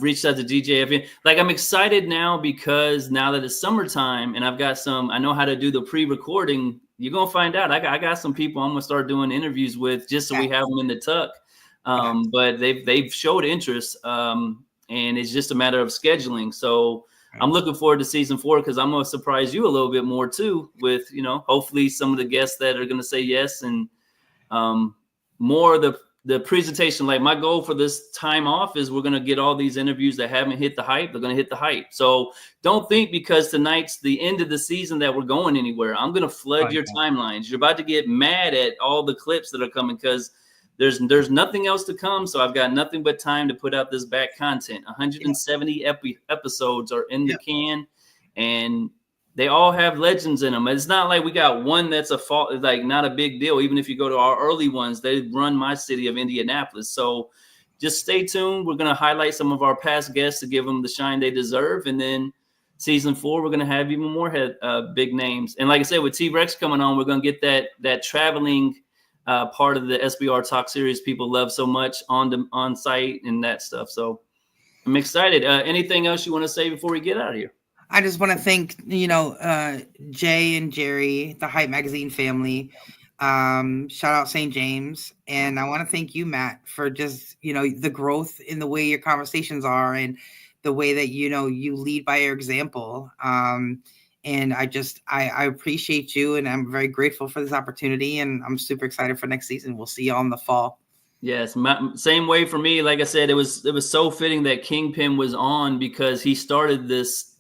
reached out to DJ. Like, I'm excited now because now that it's summertime and I've got I know how to do the pre-recording. You're going to find out. I got some people I'm going to start doing interviews with just so we have them in the tuck. But they've showed interest. And it's just a matter of scheduling. So I'm looking forward to season 4, because I'm going to surprise you a little bit more too with, hopefully some of the guests that are going to say yes, and more of the presentation. Like, my goal for this time off is we're going to get all these interviews that haven't hit the hype. They're going to hit the hype. So don't think because tonight's the end of the season that we're going anywhere. I'm going to flood your timelines. You're about to get mad at all the clips that are coming, because there's nothing else to come. So I've got nothing but time to put out this back content. 170 episodes are in the can, and they all have legends in them. It's not like we got one that's a fault, like not a big deal. Even if you go to our early ones, they run my city of Indianapolis. So just stay tuned. We're going to highlight some of our past guests to give them the shine they deserve. And then season 4, we're going to have even more big names. And like I said, with T-Rex coming on, we're going to get that traveling part of the SBR Talk series people love so much on site and that stuff. So I'm excited. Anything else you want to say before we get out of here? I just want to thank, Jay and Jerry, the Hype Magazine family. Shout out St. James. And I want to thank you, Matt, for just, the growth in the way your conversations are and the way that, you lead by your example. And I appreciate you, and I'm very grateful for this opportunity, and I'm super excited for next season. We'll see you all in the fall. Yes, same way for me. Like I said, it was so fitting that Kingpin was on, because he started this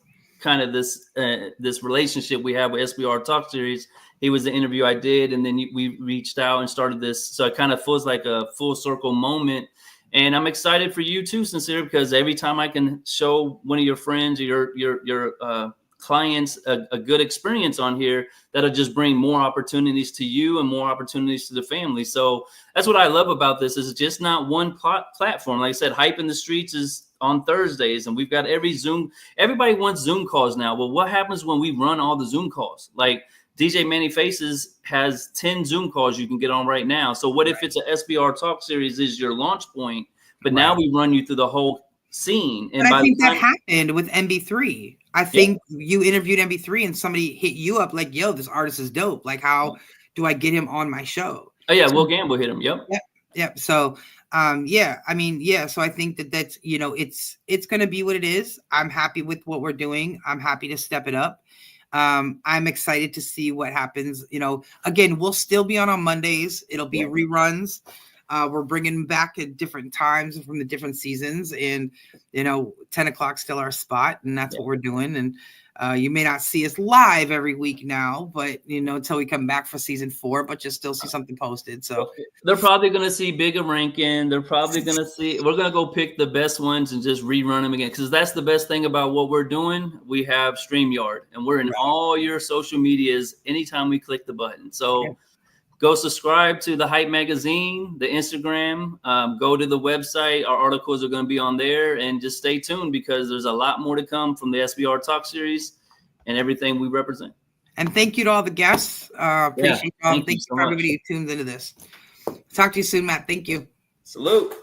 relationship we have with SBR Talk Series. He was the interview I did, and then we reached out and started this. So it kind of feels like a full circle moment. And I'm excited for you too, Sincere, because every time I can show one of your friends or your clients a good experience on here, that'll just bring more opportunities to you and more opportunities to the family. So that's what I love about this, is it's just not one platform. Like I said, Hype in the Streets is on Thursdays, and we've got everybody wants Zoom calls now. Well, what happens when we run all the Zoom calls? Like DJ Manny Faces has 10 Zoom calls you can get on right now. So what if it's a SBR Talk Series is your launch point, but now we run you through the whole scene? And I think that happened with MB3. I think you interviewed MB3 and somebody hit you up like, yo, this artist is dope. Like, how do I get him on my show? Oh yeah, Will Gamble hit him. Yep. So, so I think that's, it's going to be what it is. I'm happy with what we're doing. I'm happy to step it up. I'm excited to see what happens. Again, we'll still be on Mondays. It'll be reruns. We're bringing back at different times from the different seasons, and 10 o'clock still our spot, and that's what we're doing. And you may not see us live every week now, but until we come back for season 4, but you'll still see something posted. So they're probably going to see bigger ranking. They're probably going to see, we're going to go pick the best ones and just rerun them again, because that's the best thing about what we're doing. We have StreamYard, and we're in all your social medias anytime we click the button. So go subscribe to the Hype Magazine, the Instagram, go to the website. Our articles are going to be on there, and just stay tuned, because there's a lot more to come from the SBR Talk Series and everything we represent. And thank you to all the guests. Appreciate y'all. Thank you for everybody who tunes into this. Talk to you soon, Matt. Thank you. Salute.